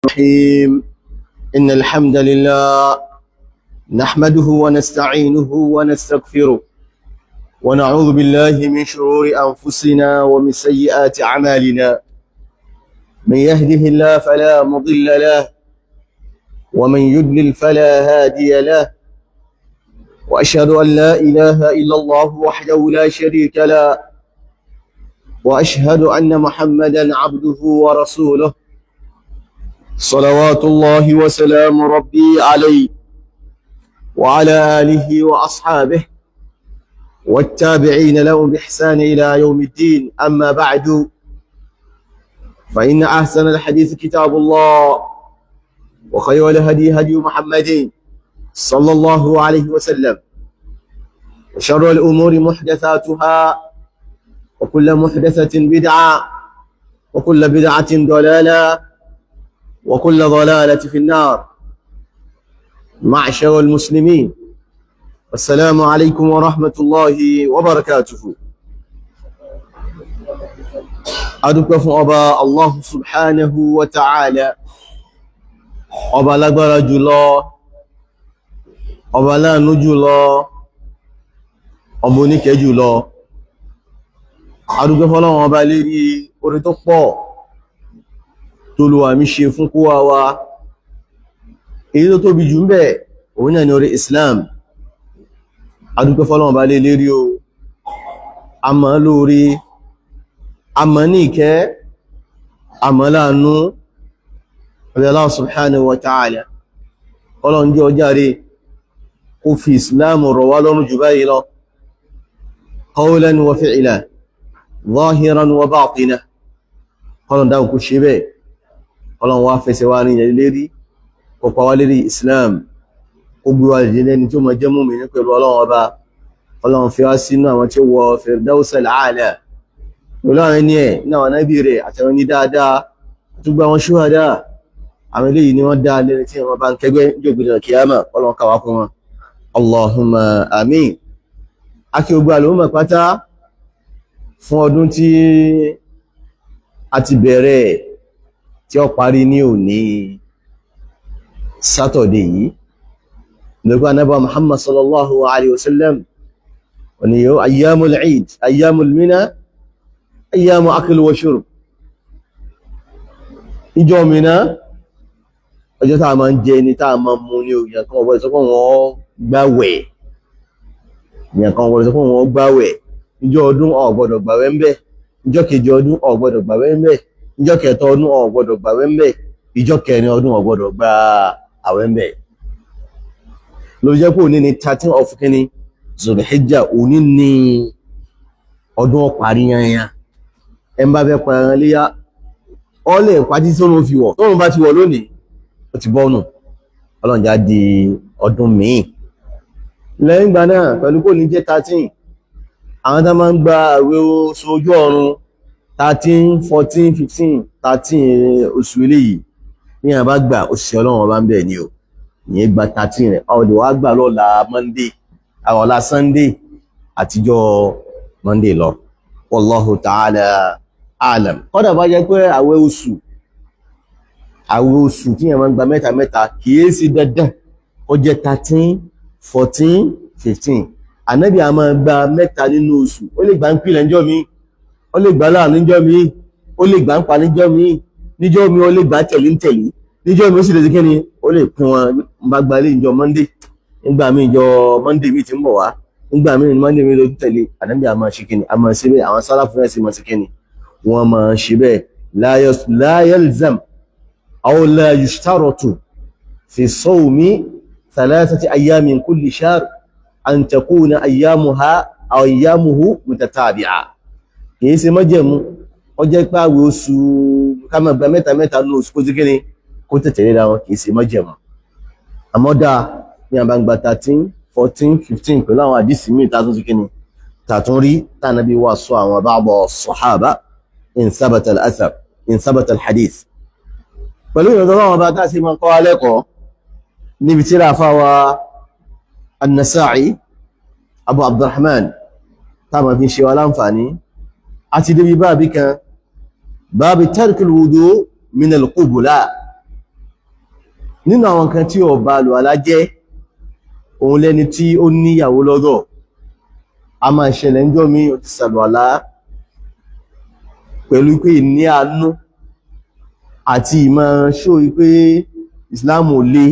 الرحيم إن الحمد لله نحمده ونستعينه ونستغفره ونعوذ بالله من شرور أنفسنا ومن سيئات أعمالنا من يهده الله فلا مضل له ومن يضلل فلا هادي له وأشهد أن لا إله إلا الله وحده لا شريك له وأشهد أن محمدا عبده ورسوله صلوات الله وسلام ربي عليه وعلى آله وأصحابه والتابعين لهم بإحسان إلى يوم الدين. أما بعد فإن أحسن الحديث كتاب الله وخير الهدي هدي محمد صلى الله عليه وسلم وشر الأمور محدثاتها وكل محدثة بدعة وكل بدعة ضلالة وكل ضلالة في النار. معشر المسلمين السلام عليكم ورحمة الله وبركاته. أدوك أبا الله سبحانه وتعالى أبا لغبر جلو أبا لا نجلو أبو نيك جلو أدوك فلان أبا ليري أريتوكو toluwa mi ṣe fún kó wa èyí tó tóbi jù ńbẹ̀ òun náà ni orí Islam. adúpẹ́ fọ́lọ́run bá lé lérí o, àmọ́ lórí, àmọ́ ní ìkẹ́, àmọ́ láàánú ọ̀rẹ́ Allah subhanahu wa ta'ala. Ọlọ́run jẹ́ ọjáre kó fi Islam rọ̀ wá lọ́rùn jù báyìí lọ, qawlan wa fi'lan, zahiran wa batinan. Ọlọ́run dáhùn kó ṣe bẹ́ẹ̀. Ọlọ́run wá fẹsẹ̀ wá ní lérí, kó pa wá lérí Islam, ó gbé wa lè lẹ́ni tí ó máa jẹ́ mùmínì pẹ̀lú Ọlọ́run ọba. Ọlọ́run fi wá sínú àwọn tí ó wọ Firdawsil A'la pẹ̀lú àwọn ẹni ẹ̀ ní àwọn nábì rẹ̀ àtàwọn ní dáadáa tó gba àwọn ṣúhádà. àwọn eléyìí ni wọ́n dá lẹ́ni tí wọ́n bá ń kẹgbẹ́ jògbìdàn kìyàmà. Ọlọ́run ká wá kún wọn. Allahumma amin. Akí ogbà ló mọ̀ pátá fún ọdún tí a ti bẹ̀rẹ̀ tí ó parí ní òní Saturday yìí. Lọ́gbà Ànábì Muhammad sallallahu alaihi wasallam wani yóò ayyamul Eid, ayyamul Mina, ayyamu akil wa shurb. Ìjọ Mina, ọjọ́ tá a máa ń jẹ ní tá a máa mú ní òyìn kan ọ̀bọ̀ ìsọ́kọ̀ wọn gbáwẹ̀. Ìyàn kan ọ̀bọ̀ ìsọ́kọ̀ wọn gbáwẹ̀. Ìjọ ọdún ò gbọdọ̀ gbàwẹ̀ ń bẹ̀. Ìjọ kejì ọdún ò gbọdọ̀ gbàwẹ̀ ń bẹ̀. Ìjọ kẹta ọdún ò gbọdọ̀ gbàwẹ̀ ń bẹ̀. Ìjọ kẹrin ọdún ò gbọdọ̀ gba àwẹ̀ ń bẹ̀. Ló jẹ́ pé òní ni 13 of kíní Zulhijjah, òní ni ọdún ọparí yanyan. Ẹ bá fẹ́ pa ẹran léyá, ọ lè pàtí tí ó fi wọ̀. Tóun bá ti wọ̀ lónìí, ó ti bọ́nù. Ọlọ́run já di ọdún míì. Lẹ́yìn ìgbà náà, pẹ̀lú kò ní jẹ́ 13, àwọn tá máa ń gba àwẹ̀ oṣù ojú ọ̀run 13, 14, 15, 13 oṣù eléyìí ní àbá gbà òṣìṣẹ́ Ọlọ́run ọba ń bẹ̀ ni o. Ìyẹn gba 13 rẹ̀, àwọn òdò wá gbà lọ́la Monday, àwọn ọ̀la Sunday àtijọ́ Monday lọ. Wallahu ta'ala a'lam. Kọ́dà bá jẹ́ pé àwẹ̀ oṣù tí yẹn máa ń gba mẹ́ta mẹ́ta kìí sí dandan ó jẹ́ 13, 14, 15. Ànábì a máa gba mẹ́ta nínú oṣù. Ó lè gbà ń pìlẹ̀ níjọ́ mi, ó lè gbà láàrin níjọ́ mi, ó lè gbà ń pa níjọ́ mi, ó lè gbà tẹ̀lé ń tẹ̀lé. Níjọ́ mi ó sì lè kí ni ó lè pín wọn. Bá gba ilé ìjọ Monday, nígbà míì ìjọ Monday mi ti ń bọ̀ wá, nígbà míì Monday mi ló tún tẹ̀lé. Ànábì a máa ṣe kí ni, a máa ṣe bẹ́ẹ̀. Àwọn sálàfù náà sì máa ṣe kí ni, wọ́n máa ṣe bẹ́ẹ̀. La yalzam aw la yushtaratu fi sawmi 3 ayyamin kulli shahr an takuna ayyamuhu mutatabi'a. Kìí ṣe májẹ̀mú ó jẹ́ pé àwẹ̀ oṣù ká máa gba mẹ́ta mẹ́ta ní oṣù kó sí kí ni kó tẹ̀tẹ̀ léra wọn, kìí ṣe májẹ̀mú. Àmọ́ dáa ní àbá ń gba 13, 14, 15 pẹ̀lú àwọn àdísì míì tààtún sí kí ni tààtún rí tánàbí wà sọ àwọn ba'da sahaba in sabata al-athar, in sabata al-hadith. Pẹ̀lú ìrọ̀dọ́ láwọn bá tá sí máa kọ́ alẹ́kọ̀ọ́ níbi tí ráfà wa النسائي أبو عبد الرحمن táwọn fi ṣe wá láǹfààní àti débi báàbí kan báàbí tarkul wudu min al-qubula nínú àwọn kan tí ó ba àlùwàlá jẹ́ òun lẹ́ni tí ó níyàwó lọ́dọ̀ a máa ṣẹlẹ̀ ńjọ́ mi ó ti ṣàlùwàlá pẹ̀lú pé ní àánú àti ìmọ̀ ṣó pé Islam ò le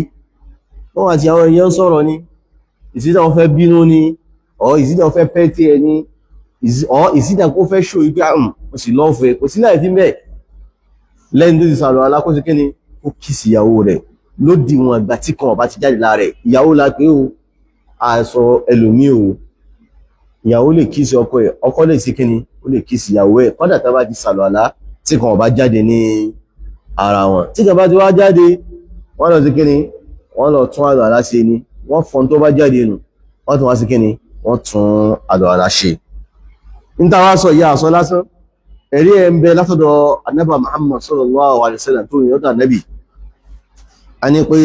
wọ́n àti àwọn èèyàn sọ̀rọ̀ ni ìsídà wọn fẹ́ bínú ni ìsídà wọn fẹ́ pẹ́ tí ẹ ní ìsídà kó fẹ́ ṣó pé ó sì lọ́fẹ̀ẹ́ kò sí láì fi mẹ́ lẹ́yìn tó ti ṣàlùwàlá kó sí kíni ó kìsì ìyàwó rẹ̀ ló di wọn ìgbà tí kan ọba ti jáde lára rẹ̀ ìyàwó la pé o àṣọ ẹlòmíì o ìyàwó lè kìsì ọkọ ẹ̀ ọkọ lè sí kíni ó lè kìsì ìyàwó ẹ̀ kọ́dà tá bá ti ṣàlùwàlá tí kan ọba jáde ní ara wọn tí kan bá ti wá jáde wọ́n lọ sí kíni wọ́n lọ tún àlùwàlá ṣe ni wọ́n fọ́n tó bá jáde nù wọ́n tún wá sí kíni wọ́n tún àlùwàlá ṣe níta wá sọ ìyá àsọ lásán ẹ̀rí ẹ̀ ń bẹ látọ̀dọ̀ anábà Muhammad sallallahu alaihi wasallam tó yìn ọ́dọ̀ anábì a ní pé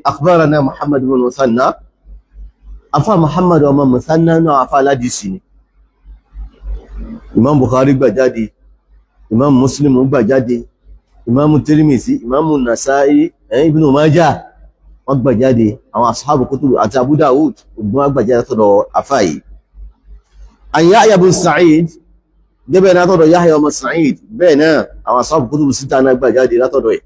akhbarana Muhammad ibn Musanna afá Muhammad ọmọ Musanna náà afá aládìsí ni Imam Bukhari gbà jáde Imam Muslim gbà jáde Imam Tirmidhi Imam Nasā'ī Ibn Majah wọ́n gbà jáde àwọn ashabu kutub àti Abu Dawud gbọ́n gbà jáde látọ̀dọ̀ afá yìí an Yahya ibn Sa'id gẹ́bẹ̀ látọ̀dọ̀ Yahya ọmọ Sa'id bẹ́ẹ̀ náà àwọn ashabu kutubu síta náà gbà jáde látọ̀dọ̀ ẹ̀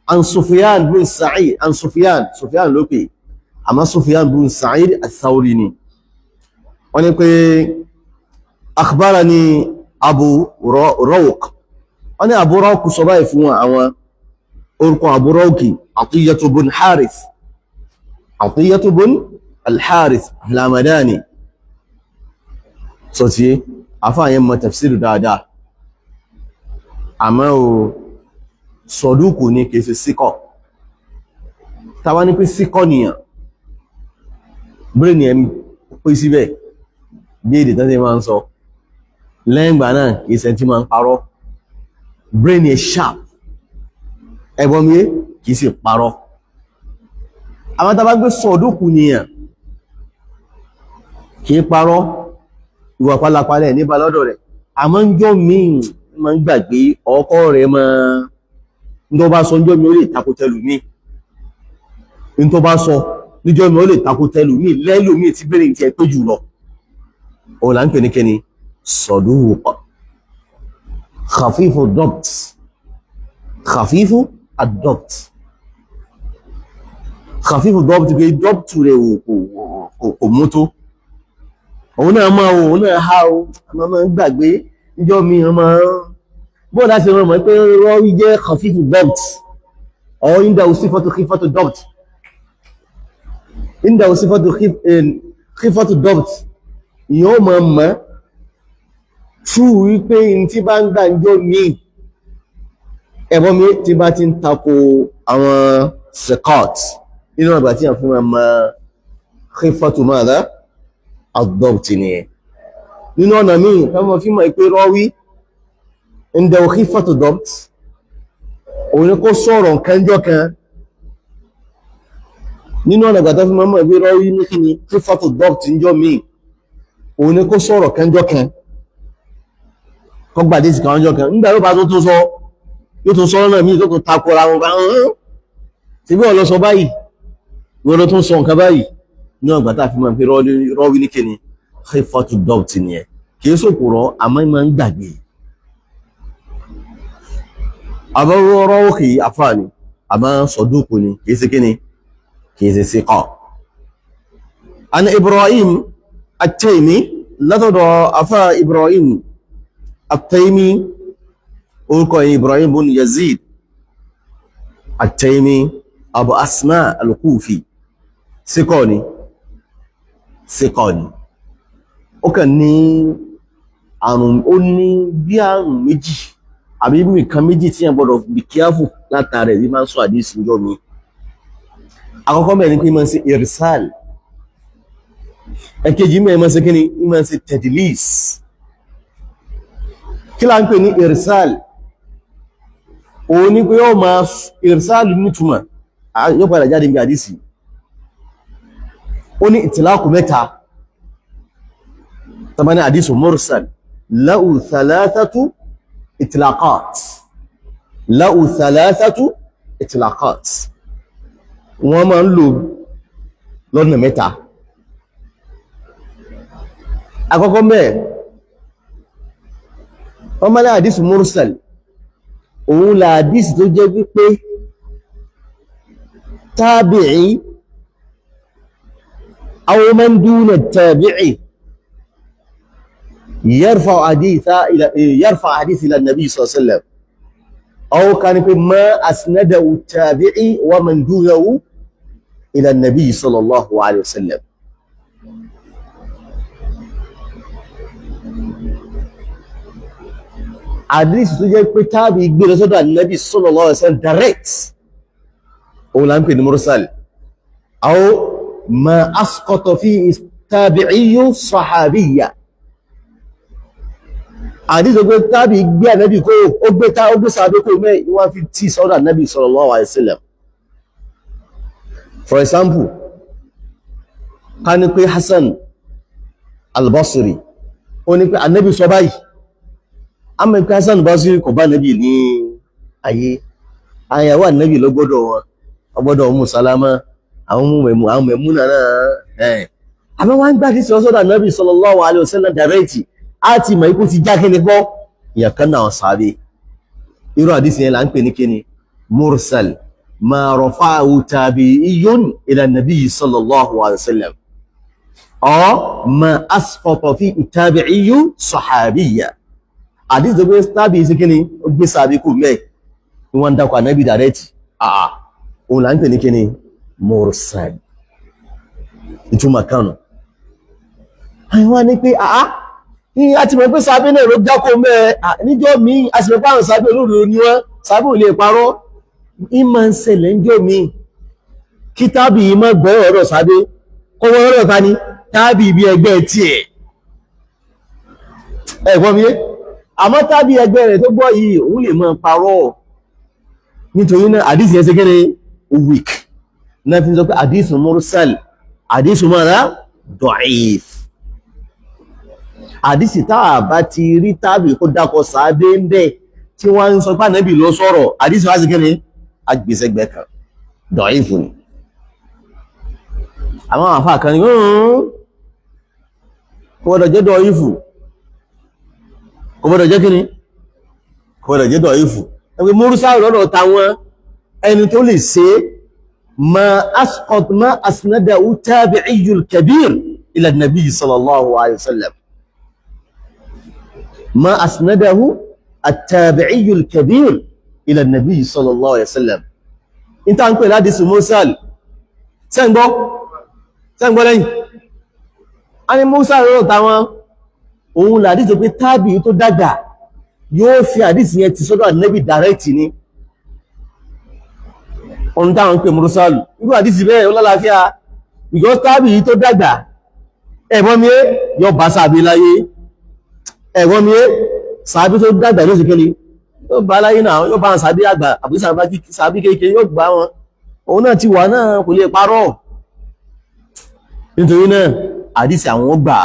an Sufyan bin Sa'id an Sufyan lókè àmọ́ Sufyan bin Sa'id al-Thawri ni wọ́n ní pé akhbarani Abu Rawq wọ́n ní Abu Rawq sọ báyìí fún àwọn orúkọ Abu Rawq Atiyatu bin Harith Atiyatu bin al-Harith al-Hamadani sọ tí àfáàyẹn mọ̀ tafsiru dáadáa àmọ́ o sọ̀dúkù ní kìí ṣe síkọ̀ tàbá ní pé síkọ̀ nìyàn brain ẹ̀ pé síbẹ̀ bí èdè tán tí máa ń sọ lẹ́yìngbà náà kìí ṣe tí máa ń parọ́ brain ẹ̀ sharp ẹgbọ́n mi kìí ṣe parọ́ àwọn tàbá gbé sọ̀dúkù nìyàn kìí parọ́ ìwà pálapàlẹ̀ níbà lọ́dọ̀ rẹ̀ àmọ́ ń jọ míì ma ń gbàgbé ọkọ rẹ̀ ma ń tó bá sọ níjọ́ mi ó lè takotẹ́lù mí ń tó bá sọ níjọ́ mi ó lè takotẹ́lù mí lẹ́lù mí tí bẹ̀rẹ̀ ìtẹ́ tó jù lọ ọ̀là ń pè ní kẹni saduq khafifu ad-dabt khafifu ad-dabt khafifu ad-dabt pé dọ́pùtù rẹ̀ kò mú tó òun náà máa òun náà ha o àmọ́ máa ń gbàgbé níjọ́ mi ọmọ bóò láti rán mọ̀ pé rọ́rí jẹ́ khafifu dabt ọ̀ inda sifatu khifatu dabt inda sifatu khifatu dabt ìyẹn ó máa mọ̀ tú wípé tí bá ń gbà níjọ́ mi ẹ̀bọ́n mi tí bá ti ń tako àwọn siqat nínú àgbà tí a fún wa mọ̀ khifatu madha ad-dabt ni ẹ̀ nínú ọ̀nà míì fẹ́mọ̀ fí mọ̀ ìpé rọ́wí inda khifatu dabt òun ni kó sọ̀rọ̀ nǹkanjọ́ kan nínú ọ̀nà gbàtọ́ fí mọ̀ ìpé rọ́wí ní kí ni khifatu dabt níjọ́ míì òun ni kó sọ̀rọ̀ kanjọ́ kan kọ́ gbàdé sí kanjọ́ kan nígbà yóò bá tó sọ yóò tó sọ́rọ̀ náà míì tó tó takora wọn bá ti bí ọ̀lọ́sọ báyìí wọ́n ló tún sọ nǹkan báyìí ní ọgbà tá a fi máa fi rọ́wí ní kíni khifatu dabt ni ẹ̀ kìí sòkòrọ̀ àmọ́ ìmọ̀ ń gbàgbé àbọ̀rọ̀ òkè àfáàní àmọ́ sọ̀dúkù ni kìí sí kíni kìí sí síkọ̀ an Ibrahim at-Taymi látọ̀dọ̀ afá Ibrahim at-Taymi orúkọ Ibrahim bin Yazid at-Taymi Abu Asma al-Kufi síkọ̀ ni ó kàn ní àrùn ó ní bí àrùn méjì àbí nǹkan méjì tí yẹn gbọdọ̀ be careful látàrẹ̀ ní máa ń sọ àdísì ìjọ mi àkọ́kọ́ mẹ́rin pé máa ń ṣe irsal ẹ̀kejì mẹ́rin máa ń ṣe kí ni máa ń ṣe tadlis kí là ń pè ní irsal òun ní pé yóò máa irsal nítumọ̀ yóò padà jáde bí àdísì ó ní ìtìláàkù mẹ́ta tàbí àdísù mursal lahu thalathatu itlaqat wọ́n máa ń lò lọ́nà mẹ́ta. Àkọ́kọ́ mẹ́ wọ́n máa ní hadith mursal, òun là hadith tó jẹ́ wípé tabi'i aw man duna tabi'i yarfa hadith ila nabi sallallahu alaihi wasallam, aw kan pe ma asnadahu tabi'i wa man dunahu ila nabi sallallahu alaihi wasallam. Hadith tó jẹ́ pé tabi'i gbé lọ sọ́dọ̀ nabi sallallahu alaihi wasallam direct, òun là ń pè ní mursal. Aw ma asqata fi tabi'iyyu sahabiyya, hadith tó gbé tabi'i gbé ànábì kó ó gbé sàhábé kó mẹ́ wọ́n fi tí sọ́dọ̀ ànábì sallallahu alaihi wasallam. For example, ká ní pé Hassan al-Basri ó ní pé ànábì sọ báyìí, a mọ̀ pé Hassan al-Basri kò bá ànábì ní ayé, àyàwó ànábì ló gbọ́dọ̀ wọn, ọgbọ́dọ̀ Ummu Salama, àwọn Maimuna náà àmọ́ wọ́n ń gbá dísì ọsọ́dọ̀ ànábì sallallahu alaihi wasallam direct, á ti mọ̀ ikú ti já kí ni gbọ́ ìyàkan náà sàábé. Irú àdísì yẹn là ń pè ní kíni mursal, ma rafa'ahu tabi'iyyun ila nabi sallallahu alaihi wasallam, aw ma asqata fi tabi'iyyu sahabiyya. Àdísì tó gbé tabi'i sí kíni ó gbé sàábé kú mẹ́ ni wọ́n ń dákọ̀ ànábì direct, òun là ń pè ní kíni mursal. Ìtumọ̀ kanu àwọn ní pé ní àti mọ̀ pé sàábé náà ló dákò mẹ́ níjọ́ mi, a sì mọ̀ pé àwọn sàábé olóòrò ní wọ́n, sàábé ò lè parọ́. Ìmọ̀ ń ṣẹlẹ̀ níjọ́ mi kí tábì yìí mọ́ gbọ́ ọ̀rọ̀ sàábé kó wọ́n ọ̀rọ̀ ta ní tábì ibi ẹgbẹ́ tiẹ̀, ẹ̀gbọ́n mi, àmọ́ tábì ẹgbẹ́ rẹ̀ tó gbọ́ yìí òun lè mọ́ parọ́. Nítorí náà àdísì yẹn ṣe kéré weak náà fi sọ pé àdísì mursal, àdísì mọ́ra da'if. Àdísì táà bá ti rí tábì kó dákọ̀ sàábé ń bẹ́ tí wọ́n ń sọ pé ànábì ló sọ̀rọ̀, àdísì wá sí kí ni agbèsẹ́gbẹ́ kan da'if ni. Àwọn àfáà kan ní kò gbọdọ̀ jẹ́ da'if, kò gbọdọ̀ jẹ́ kí ni kò gbọdọ̀ jẹ́ da'if. Ẹgbẹ́ mursal lọ́dọ̀ táwọn ẹni tó lè ṣe ma asnadahu tabi'iyyul kabir ila nabi sallallahu alaihi wasallam, ma asnadahu at-tabi'iyyul kabir ila nabi sallallahu alaihi wasallam. In ta ń pè ládìsí mursal sẹ́ǹgbọ́ lẹ́yìn a ní mursal lọ́dọ̀ táwọn òun làdìsí pé tábì tó dàgbà yóò fi àdìsí yẹn ti sọ́dọ̀ ànábì direct ni, ohun táwọn ń pè mùrúsálù. Irú àdísì bẹ́ẹ̀ ó lálàáfíà, because tábì yìí tó dàgbà ẹ̀gbọ́n mi yóò bá sàábé láyé, ẹ̀gbọ́n mi sàábé tó dàgbà ló sì kéle yóò bá láyé náà, yóò bá sàábé àgbà àbí sàábé kékeré yóò gbá wọn, òun náà ti wà náà kò lè parọ́. Nítorí náà àdísì àwọn gbà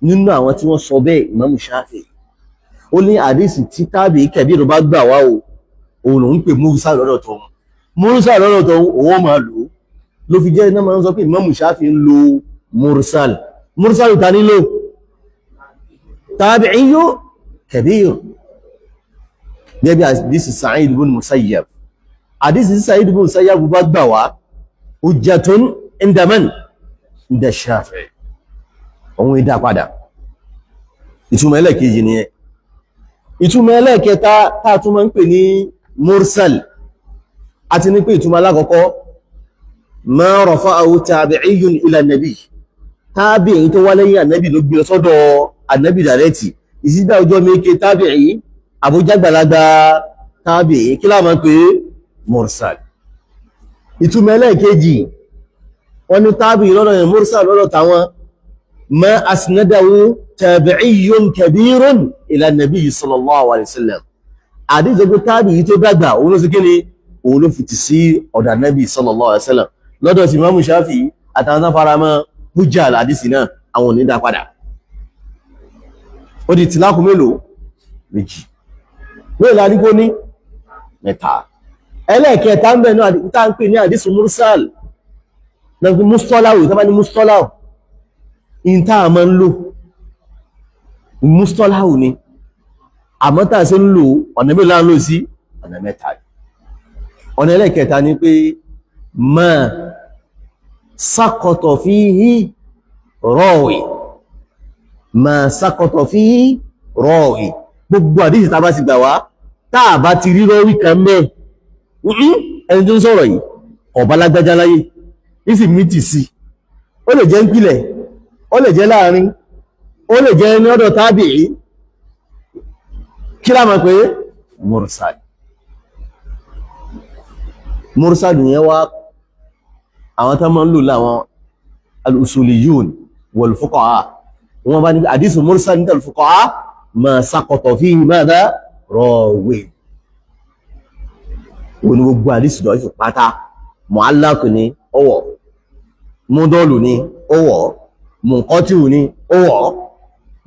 nínú àwọn tí wọ́n sọ bẹ́ẹ̀ Imam Shafi'i ó ní àdísì tí tábì kẹbírù bá gbà wá òun ló ń pè mursal lọ́dọ̀ tó wọn, mursal lọ́dọ̀ tó òun máa lò ló fi jẹ́ iná máa ń sọ pé Imam Shafi'i ń lo mursal. Mursal ta nílò tabi'iyyu kabir, gẹ́gẹ́ àdísì Sa'id ibn Musayyab. Àdísì Sa'id ibn Musayyab bá gbà wá hujjatun inda man inda Shafi'i, òun ìdá padà. Ìtumọ̀ ẹlẹ́kejì nìyẹn. Ìtumọ̀ ẹlẹ́kẹta tá tún máa ń pè ní mursal, àti ní pé ìtumọ̀ alákọ̀ọ́kọ́ ma rafa'ahu tabi'iyyun ila nabi, tábìí tó wá lẹ́yìn ànábì ló gbé sọ́dọ̀ ànábì dàrẹ́tì, ìsídà ọjọ́ méke tábìí àbújágbàlagbà tábìí kí láàmà pé mursal. Ìtumọ̀ ẹlẹ́kejì wọ́n ní tábìí lọ́dọ̀ yẹn mursal lọ́dọ̀ táwọn ma asnadahu tabi'iyyun kabirun ila nabi sallallahu alaihi wasallam, àdíjẹ́ pé tábìí tó dàgbà òun ló sì kí ni òun ló fi ti sí ọ̀dà nabi sallallahu alaihi wasallam. Lọ́dọ̀ sí Imam Shafi'i àtàwọn tán fara mọ́ hujja àdísì náà àwọn ò ní dá padà. Ó di tìlákù mélòó? Méjì. Mélòó la ní kó ní? Mẹ́ta. ẹlẹ́ẹ̀kẹta ń bẹ̀ náà tá ń pè ní hadith mursal náà fi mustalahu tá bá ní mustalahu in tá a máa ń lò mustalahu ni àmọ́ tá a ṣe ń lò ọ̀nà mélòó la ń lò sí ọ̀nà mẹ́ta ọ̀nà ẹlẹ́ẹ̀kẹta ni pé ma saqata fihi rawi ma saqata fihi rawi gbogbo àdíṣì tá bá ti gbà wá táà bá ti rí rọ́wí kan mẹ́ ẹni tó ń sọ̀rọ̀ yìí ọ̀bá lágbájá láyé ìsì mítì sí ó lè jẹ́ ń pìlẹ̀ ó lè jẹ́ láàrin ó lè jẹ́ ní ọ̀dọ̀ tábìí kí lámà pé mursal mursal yẹn wá àwọn tó máa ń lò láwọn al-usuliyun wal fuqaha wọ́n bá ní hadith mursal ní al-fuqaha ma saqata fihi madha rawi wọ́n ní gbogbo hadith dọ̀ ìfò pátá mu'allaq ní ọwọ́ mudolu ní ọwọ́ munqati'u ní ọwọ́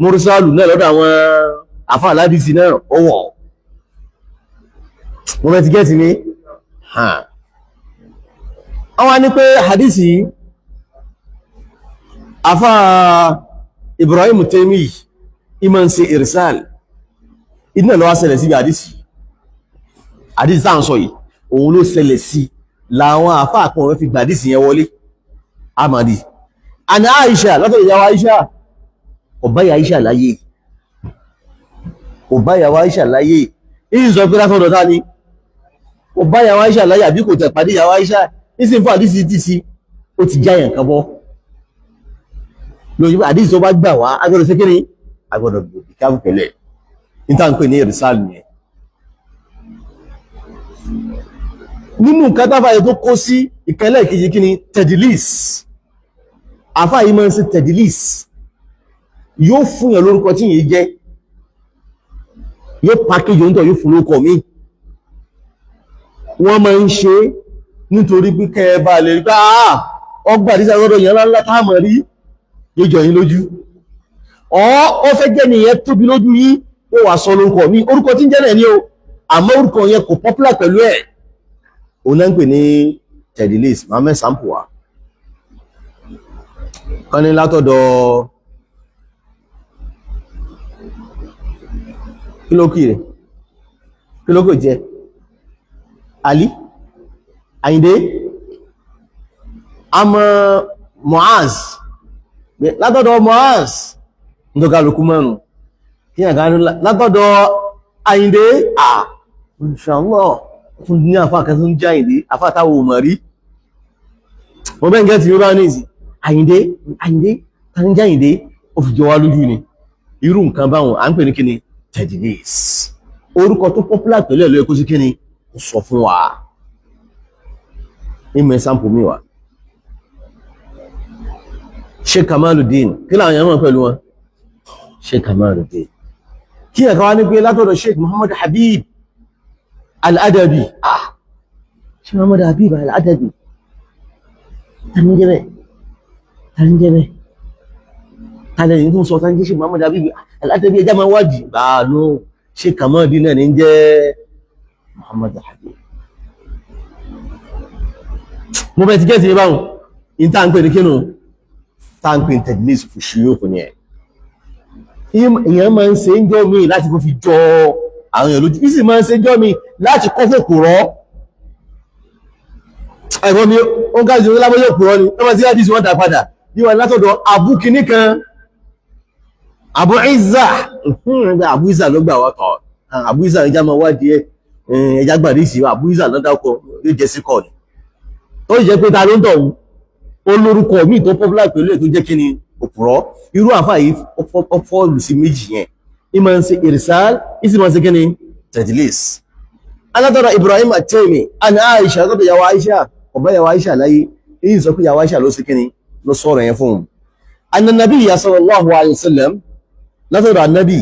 mursalu náà lọ́dọ̀ àwọn àfá aládìsí náà ọwọ́ wọ́n bẹ́ ti gẹ́ẹ̀tì ní àwọn ní pé hadisi àfá Ibrahim Taymi iman ṣe irsal iná lọ́wọ́ ṣẹlẹ̀ sí hadisi sáà ń sọ yìí òun ló ṣẹlẹ̀ sí láwọn àfá àpọ̀ wọ́n fi gbàdísì yẹn wọlé amadi àni Aisha látọ̀ ìyàwó Aisha ọ̀báyà Aisha láyé ọ̀báyàwó Aisha láyé ìyí sọ pé látọ̀dọ̀ tá ní ọ̀báyàwó Aisha láyé àbí kò tẹ̀ pàdé ìyàwó Aisha ìsìn fún àdísì tí sí ó ti jáyàn kan bọ́ lójú àdísì tó bá gbà wá agbọ́dọ̀ sí kíní agbọ́dọ̀ gbòdì káàbù pẹ̀lẹ̀ níta ń pè ní ìrìsàlù yẹn nínú nǹkan táfàyẹ tó kó sí ìkẹlẹ̀ kejì kíní tedilis àfáà yìí máa ń ṣe tedilis yóò fún yàn lórúkọ tí yìí jẹ́ yóò pàkéjì oúnjẹ yóò fún lórúkọ mi wọ́n máa ń ṣe nítorí pé kẹba lè rí pé ọgbà àdísà lọ́dọ̀ yẹn ńlá táàmà rí yóò jọ yín lójú ó fẹ́ jẹ́ nìyẹn tóbi lójú yín ó wà sọ lórúkọ mi orúkọ tí ń jẹ́ náà ní o àmọ́ orúkọ yẹn kò popular pẹ̀lú ẹ̀ òun náà ń pè ní tedilis mohammed sampo wa kan ní látọ̀dọ̀ kí ló kò jẹ́ Ali Àyìndé àmọ́ Muaz látọ̀dọ̀ Muaz ndọ́gálùkú mẹ́rin kí ní àgárí látọ̀dọ̀ Àyìndé inshallah fún ní àfá kan tó ń jẹ́ Àyìndé àfá táwọn ò mọ̀ rí wọ́n bẹ́ ń gẹ́ ti rí bá ní ìsì Àyìndé tàní jẹ́ Àyìndé ó fi jọ wá lójú ni irú nǹkan báwọn à ń pè ní kíni tedilis orúkọ tó popular pẹ̀lú ẹ̀lọ́ ẹkú sí kíni ó sọ fún wa ìmọ̀ ẹ̀sàmpù mi wà Sheikh Kamaluddin kí láwọn yẹn mọ̀ pẹ̀lú wọn Sheikh Kamaluddin kí ẹ̀ka wá ní pé látọ̀dọ̀ Sheikh Muhammad Habib Al-Adabi Sheikh Muhammad Habib Al-Adabi tani jẹ́ bẹ́ẹ̀ tàlẹ̀ ní tó sọ tán jẹ́ Sheikh Muhammad Habib Al-Adabi ẹjá máa wájì báàánú Sheikh Kamaluddin náà ní jẹ́ Muhammad Habib mo bẹ̀ ti jẹ́ sí ibáhùn in tá ń pè ní kínú tá ń pè ní tedilis fi ṣíyókù ní ẹ̀ ìyẹn máa ń ṣe ń jọ mi láti kó fi jọ àwọn èèyàn lójú ìsì máa ń ṣe ń jọ mi láti kọ́ fò kùrọ́ ẹ̀gbọ́n mi ó ń káàkiri lábọ́yẹ̀ kùrọ́ ni ọmọ sí àdísì wọ́n dà padà yíwa látọ̀dọ̀ Abu kìíní kan Abu Izza Abu Izza ló gbà wọ́tọ̀ Abu Izza ẹjá máa wádìí ẹjá gbàdí ìsìnwá Abu Izza lọ́dákọ̀ yóò jẹ́ sí kọ́ ni ó jẹ́ pé ta ló ń tọ̀hún olórúkọ míì tó popular pẹ̀lú ẹ̀ tó jẹ́ kí ni òpùrọ́ irú àfáà yìí fọ́ọ̀lù sí méjì yẹn ìmọ̀ ń ṣe irsal ìsì máa ń ṣe kí ni tedilis alátọ́rọ̀ Ibrahim At-Taymi àni Aisha lọ́dọ̀ yàwó Aisha ọ̀bá yàwó Aisha láyé èyí sọ pé yàwó Aisha ló sí kí ni ló sọ̀rọ̀ yẹn fún un anna nabiyya sallallahu alayhi wa sallam látọ̀rọ̀ annabi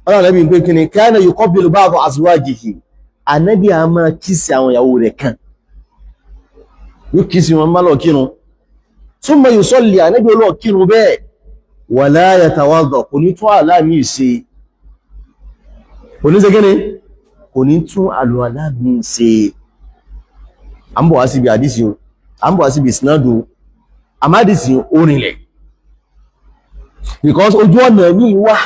ọlọ́nàbí pé kí ni kana yuqabbilu ba'da azwajihi annabi a máa kíìsì àwọn ìyàwó rẹ̀ kan yóò kìí sí wọn bá lọ kírun thumma yusalli ànábì olóò kírun bẹ́ẹ̀ wala yatawadda kò ní tún àlámì ṣe kò ní ṣe gẹ́ni kò ní tún àlùwàlá mi ṣe à ń bọ̀ wá síbi àdísì o à ń bọ̀ wá síbi ìsinádò àmádìsì orinlẹ̀ because ojú ọ̀nà ní wá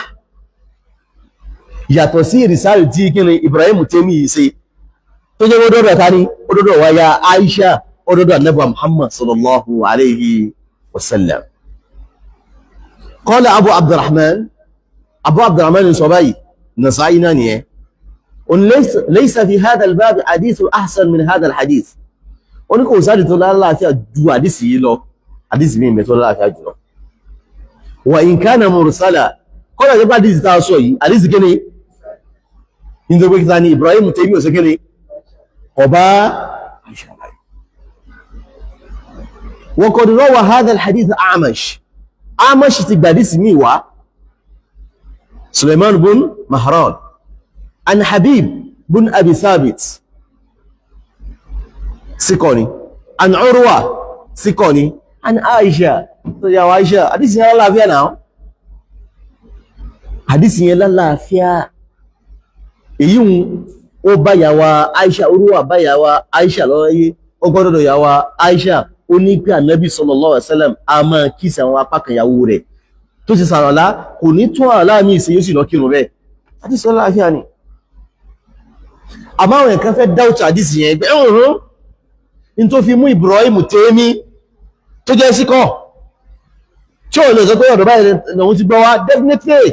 yàtọ̀ sí ìrìsáàlì tí kíni Ibrahim Taymi yìí ṣe tó jẹ́ ọdọ́dọ̀ ta ní ọdọ́dọ̀ wáyá Aisha ọdọ́dọ̀ Ànábì Muhammad sallallahu alayhi wa sallam. Qala Abu Abdurrahman sọ báyìí Nasa'i náà nìyẹn laysa fi hadha al-bab hadith ahsan min hadha al-hadith ó ní kò sáàdì tó lálàáfíà ju àdísì yìí lọ àdísì mi mẹ́ tó lálàáfíà jùlọ wa in kana mursala kọ́nà jẹ́ bá àdísì tá a sọ yìí àdísì kíni nítorí pé kíta ní Ibrahim Taymi ò sí kíni ọba wa qad rawa hadha al-hadith Amash ti gbàdísì mi wá Sulaiman bin Mahran an Habib bin Abi Thabit síkọ̀ni an Urwa síkọ̀ni an Aisha tó yàwó Aisha àdísì yẹn lálàáfíà náà àdísì yẹn lálàáfíà èyí ó bá yàwó Aisha Urwa bá yàwó Aisha lọ́yẹ́ ó gbọ́dọ̀ yàwó Aisha ó ní pé Ànábì sallallahu alaihi wasallam a máa kíìsì àwọn apákan ìyàwó rẹ̀ tó ti sàrọ̀lá kò ní tún àláàmì ìsìn yóò sì lọ kírun bẹ́ẹ̀ àdísì lálàáfíà ni àmọ́ àwọn ẹ̀kan fẹ́ dáútà àdísì yẹn gbẹ́ ọ̀rún in tó fi mú Ibrahim Taymi tó jẹ́ síkọ̀ tí ó lè sọ pé ọ̀dọ̀ báyìí lòun ti gbọ́ wá definitely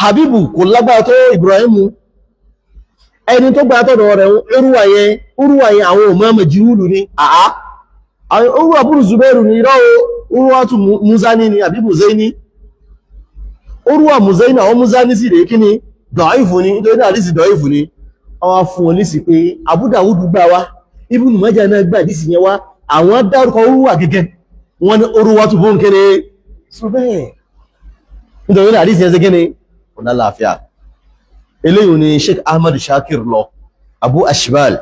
Habibu kò lágbára tó Ibrahim ẹni tó gbá tọ́dọ̀ rẹ̀ Urwa yẹn àwọn ọmọ Majhulu ní àá Urwa búrú Zubairu ní irọ́ Urwa tún Muzani ní àbí Muzaini Urwa Muzaini àwọn Muzani sí rẹ̀ kí ni dọ̀ífù ní nítorí náà lísì dọ̀ífù ní ọwá fún wọn lísì pé Abu Dawud gbà wá Ibn Majah náà gbà dísì yẹn wá àwọn dárúkọ Urwa gẹ́gẹ́ wọn ni Urwa tó bóń kéré sọ bẹ́ẹ̀ nítorí náà dísì yẹn sí kíni ọ̀nà láàfíà eléyìí ni Sheikh Ahmad Shakir lọ Abu Ashbal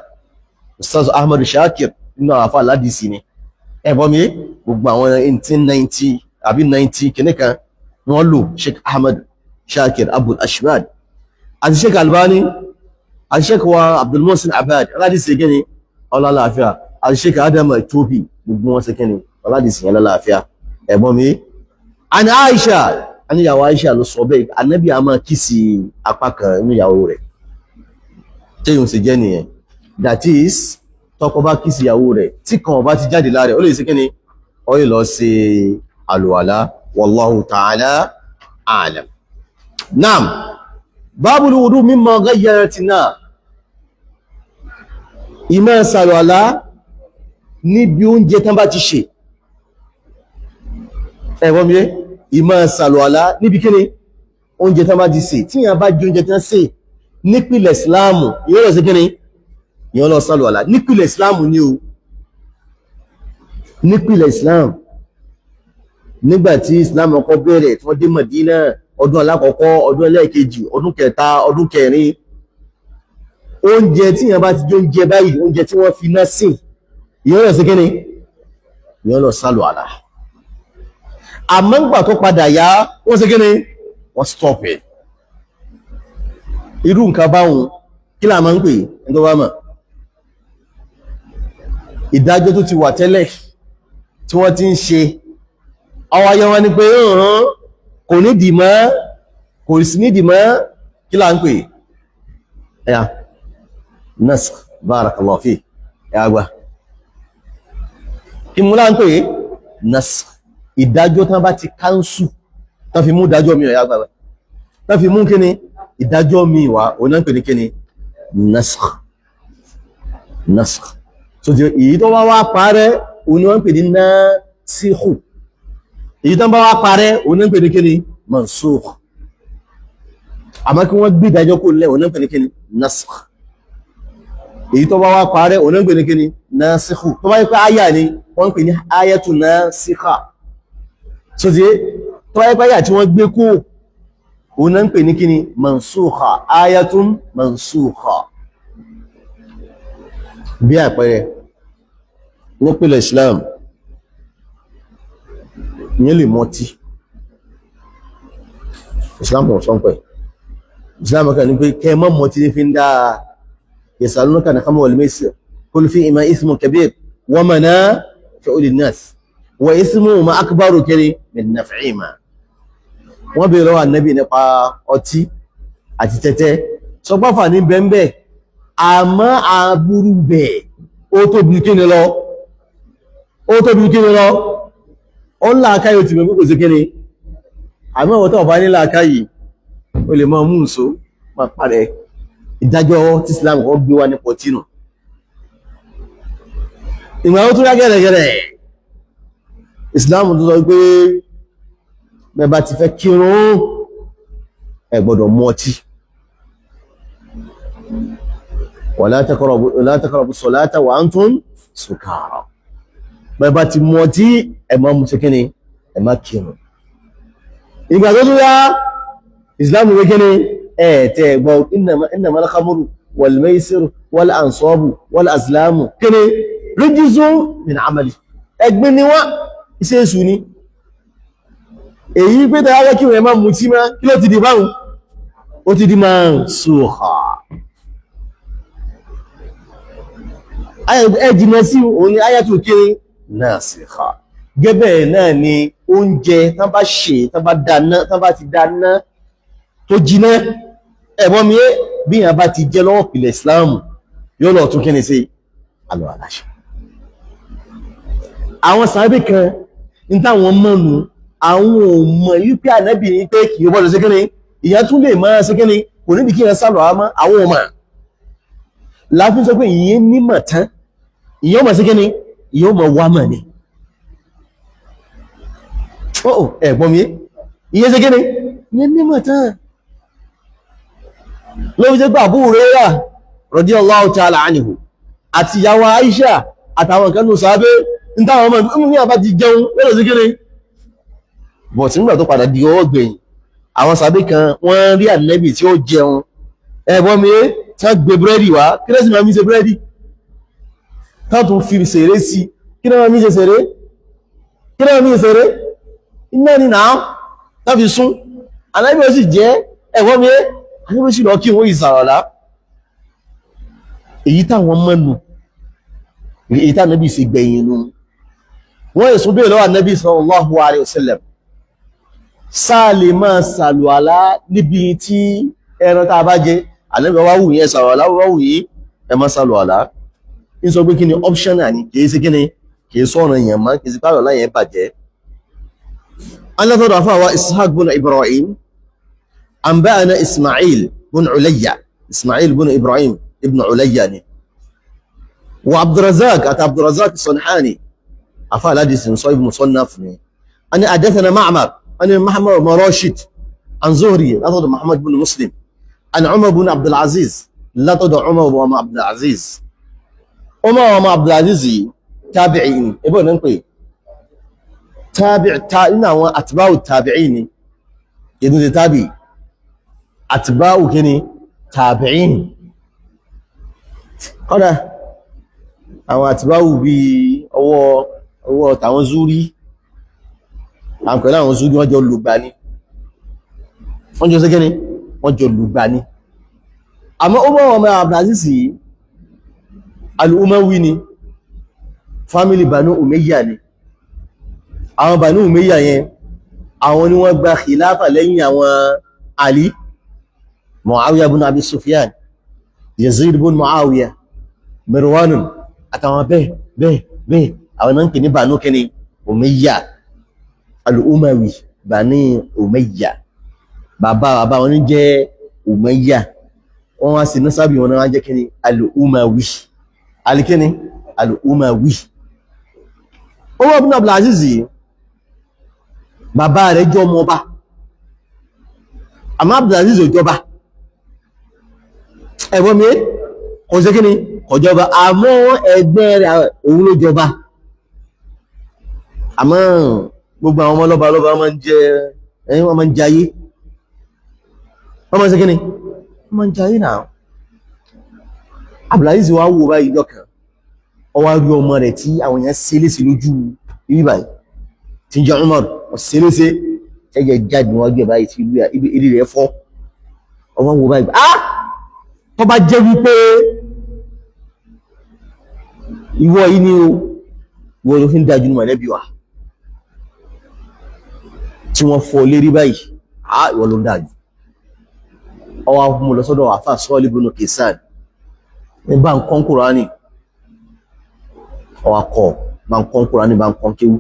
Ustaz Ahmad Shakir nínú àwọn afá aládìsí ni ẹ̀bọ́n mi gbogbo àwọn 1890 àbí 90 kìnnìkan wọ́n lò Sheikh Ahmad Shakir Abu Ashbal àti Sheikh Albani àti Sheikh wa Abdul Muhsin Abad aládìsí gẹ́ni ọlọ́láàfíà àti Sheikh Adam Etobi gbogbo wọn sí kíni aládìsí yẹn lọ́láàfíà ẹ̀bọ́n mi àni Aisha àníyàwó Aisha ló sọ bẹ́ẹ̀ Ànábì a máa kíìsì apá kan nínú ìyàwó rẹ̀ tẹ́yùn sì jẹ́ nìyẹn that is tọ́kọ bá kíìsì ìyàwó rẹ̀ tí kan bá ti jáde lára ó lè sí kíni ó lè lọ sí àlùwàlá wallahu ta'ala a'lam. Naam, babul wudu mimma ghayyaratna ìmọ̀ sàlùwàlá níbi oúnjẹ tán bá ti ṣe ẹ̀wọ́n mi ìmọ̀ sàlùwàlá níbi kíni oúnjẹ tán bá ti ṣe tí yàn bá jẹ oúnjẹ tán ṣe nípìlẹ̀ Ìsìláàmù yóò lọ sí kíni yóò lọ sàlùwàlá nípìlẹ̀ Ìsìláàmù ni o nípìlẹ̀ Ìsìláàmù nígbàtí Ìsìláàmù ọkọ̀ bẹ̀rẹ̀ tí wọ́n dé Mádínà ọdún alákọ̀ọ́kọ́ ọdún ẹlẹ́ẹ̀kejì ọdún kẹta ọdún kẹrin oúnjẹ tí yàn bá ti jẹ oúnjẹ báyìí oúnjẹ tí wọ́n fi náà sè yóò lọ sí kíni yóò lọ sàlùwàlá àmọ́ ń gbà tó padà yá wọ́n ṣe kíni wọ́n stop ẹ̀ irú nǹkan báhùn kí là máa ń pè ní tó bá mọ̀ ìdájọ́ tó ti wà tẹ́lẹ̀ tí wọ́n ti ń ṣe ọwọ́ ayọ́ wọn ni pé kò ní dìmọ́ kò sí ní dìmọ́ kí là ń pè ẹ̀yà naskh barakallahu fi ẹ̀yà gbà kí mú là ń pè naskh ìdájọ́ tán bá ti káńsù tán fi mú ìdájọ́ mi ọ̀yá gbàgbà tán fi mú kíni ìdájọ́ mi wá ọ̀nà ń pè ní kíni naskh so tí èyí tó wá parẹ́ òní wọ́n ń pè ní nasikhu èyí tó bá wá parẹ́ òní ń pè ní kíni mansukh àmọ́ kí wọ́n gbé ìdájọ́ kó lẹ́ òní ń pè ní kíni naskh èyí tó bá wá parẹ́ òní ń pè ní kíni nasikhu tó bá yẹ pé áyà ni wọ́n ń pè ní áyàtù nasikha so tí tó bá yẹ pé áyà tí wọ́n gbé kó òní ń pè ní kíni mansukha áyàtun mansukha bí àpẹẹrẹ nípìlẹ̀ Islam ìyẹn lè mọtí Islam kò sọ́npẹ̀ Islam kan ní pé kẹmọ́ mọtí ní fi ń dáa yasalunaka an al-khamri wal maisir qul fihima ithmun kabir wa manafi'u linnas wa ismuhuma akbaru kini min naf'ihima. Wọ́n bèèrè lọ́wọ́ Ànábì nípa ọtí àti tẹ́tẹ́ sọ pàfà ní bẹ́ẹ̀bẹ́ àmọ́ àbúrú bẹ̀ ó tóbi kíni lọ ó ń láàkáyò tí mẹ́bí kò sí kíni àmọ́ ọ̀tọ́ ọ̀bá ní láàkáyì ó lè mọ́ mú ǹso ma parẹ́ ìdájọ́ tí Islam kan gbé wá ní pọ̀tínù ìgbà ó tún rá gẹ́rẹ́gẹ́rẹ́ Islam tó sọ pé bẹ́bá ti fẹ́ kírun ẹ gbọ́dọ̀ mu ọtí wala taqrabu salata wa antum sukara bẹ́bá ti mu ọtí ẹ má mu ṣekíní ẹ má kírun ìgbà tó tún yá Islam wé kíní tẹ́ gbọ́ innamal khamru wal maisiru wal ansabu wal azlamu kíní rijzun min amali ẹgbẹ́ ni wọ́n iṣẹ́ èṣù ni èyí pé tàbí kí wọ́n máa mú tí máa kí ló ti di báhùn ó ti di máa sùhà ẹjìnà sí òun ni ayatul kiri nasikha gẹ́bẹ̀ náà ni oúnjẹ tán bá ṣe tán bá ti dáná tó jiná ẹ̀bọ́n mi bí yàn bá ti jẹ́ lọ́wọ́ pìlẹ̀ Islamu yóò lọ tún kíni sí alọ́ aláṣẹ àwọn sàábì kan ní táwọn mọ́nu àwọn ọmọ yìí pé Ànábì ní pé kìí bọ́lọ̀ sí kíní ìyá tún lè máa sí kíní kò níbi kí ẹ sálọ̀ àmọ́ àwọn ọmọ láfún sọ pé ìyẹn nímọ̀ tán ìyẹn ọmọ sí kíní ìyẹn ọmọ wá mọ̀ ní ẹ̀gbọ́n mi ìyẹn sí kíní ìyẹn nímọ̀ tán ló fi jẹ́ pé Abu Hurairah radiyallahu ta'ala anhu àti ìyàwó Aisha àtàwọn kan nù sábẹ́ ní táwọn ọmọ mi àbá ti jẹun lọ́dọ̀ sí kíní bọ̀ tí nígbà tó padà di ọwọ́ gbẹ̀yìn àwọn sàbí kan wọ́n rí Ànábì tí ó jẹun ẹ̀bọ́n mi tí wọ́n gbé búrẹ́dì wá kí lẹ́sìn máa mi ṣe búrẹ́dì tán fi ṣeré sí kí náà mi ṣe ṣeré iná ni náà tán fi sún Ànábì ó sì jẹ́ ẹ̀bọ́n mi Ànábì ó sì lọ kí wọ́n ìsàrọ̀lá èyí táwọn mọ́nu èyí táwọn Ànábì ṣe gbẹ̀yìn nu wọ́n èso bèèrè lọ́wọ́ Ànábì sallallahu alaihi wasallam sáàlè máa sàlù àlá níbi tí ẹran tàà bá jẹ Ànábì wá wù yẹn sàlù àlá wá wù yí ẹ má sàlù àlá ní sọ pé kí ni optional ni kìí sí kí ni kìí sọ́nà yẹn má kìí sí pàrọ̀ láyẹn bàjẹ́ alátọ́dọ̀ àfáwà Ishaq bin Ibrahim anba'ana Ismail bin Ibrahim ibn Ulayya ni wa Abdurrazzaq àti Abdurrazzaq Sanhani àfáà aládìsìn sọ ibn Musannaf ni a ni hadathana Ma'mar عن محمد بن راشد عن زهري لا تدع محمد بن مسلم عن عمر بن عبد العزيز لا تدع عمر بن عبد العزيز عمر بن عبد العزيز تابعين ابن نقي تابعين واتباع التابعين يدون تابعي اتباع كني تابعين قال او اتباع بي او تاwọn Zuri àwọn pẹ̀lú àwọn Zuri wọ́n jọ lùgbà ní wọ́n jọ sẹ́gẹ́ ní wọ́n jọ lùgbà ní àmọ́ ó mọ́ ọmọ Abdulaziz al-Umawi ni family Banu Umayya ni àwọn Banu Umayya yẹn àwọn ni wọ́n gba khilafa lẹ́yìn àwọn Ali Muawiya bin Abi Sufyan Yazid bin Muawiya Marwan àtàwọn bẹ́ẹ̀ àwọn náà ń pè ní Banu kẹni Umayya al-Umawi Bani Umayya bàbá wọn ní jẹ́ Umayya wọ́n wá sí násábì wọn náà jẹ́ kíni al-Umawi alikíni al-Umawi Umar ibn Abdul Aziz bàbá rẹ̀ jọ ọmọba àmọ́ Abdul Aziz ò jọba ẹ̀wọ́n mi kò sí kíni kò jọba àmọ́ ẹgbẹ́ rẹ̀ òun ló jọba àmọ́ gbogbo àwọn ọmọ lọ́ba máa ń jẹ ẹ̀yìn wọ́n máa ń jayé wọ́n máa ń ṣe kíni wọ́n máa ń jayé náà Abdulaziz wá wò báyìí lọ́kàn ó wá rí ọmọ rẹ̀ tí àwọn èèyàn ṣe léṣe lójú ibi báyìí tí ń jẹ́ Umar wọ́n ṣe léṣe ẹ̀jẹ̀ jáde níwájú ẹ̀ báyìí tí ibi rẹ̀ fọ́ ó wá wò báyìí tó bá jẹ́ wípé ìwọ yìí ni o wọ́n ló fi ń dájú ní mọ̀lẹ́bí wa tí wọ́n fọ́ lérí báyìí ìwọ ló ń dájú. ọwọ́ mú lọ sọ́dọ̀ àfà Sọ́ọ̀lì ibn Kaysan ní bá ń kọ́ Kùránì, ọwọ́ kọ́ bá ń kọ́ Kùránì, bá ń kọ́ kéwú.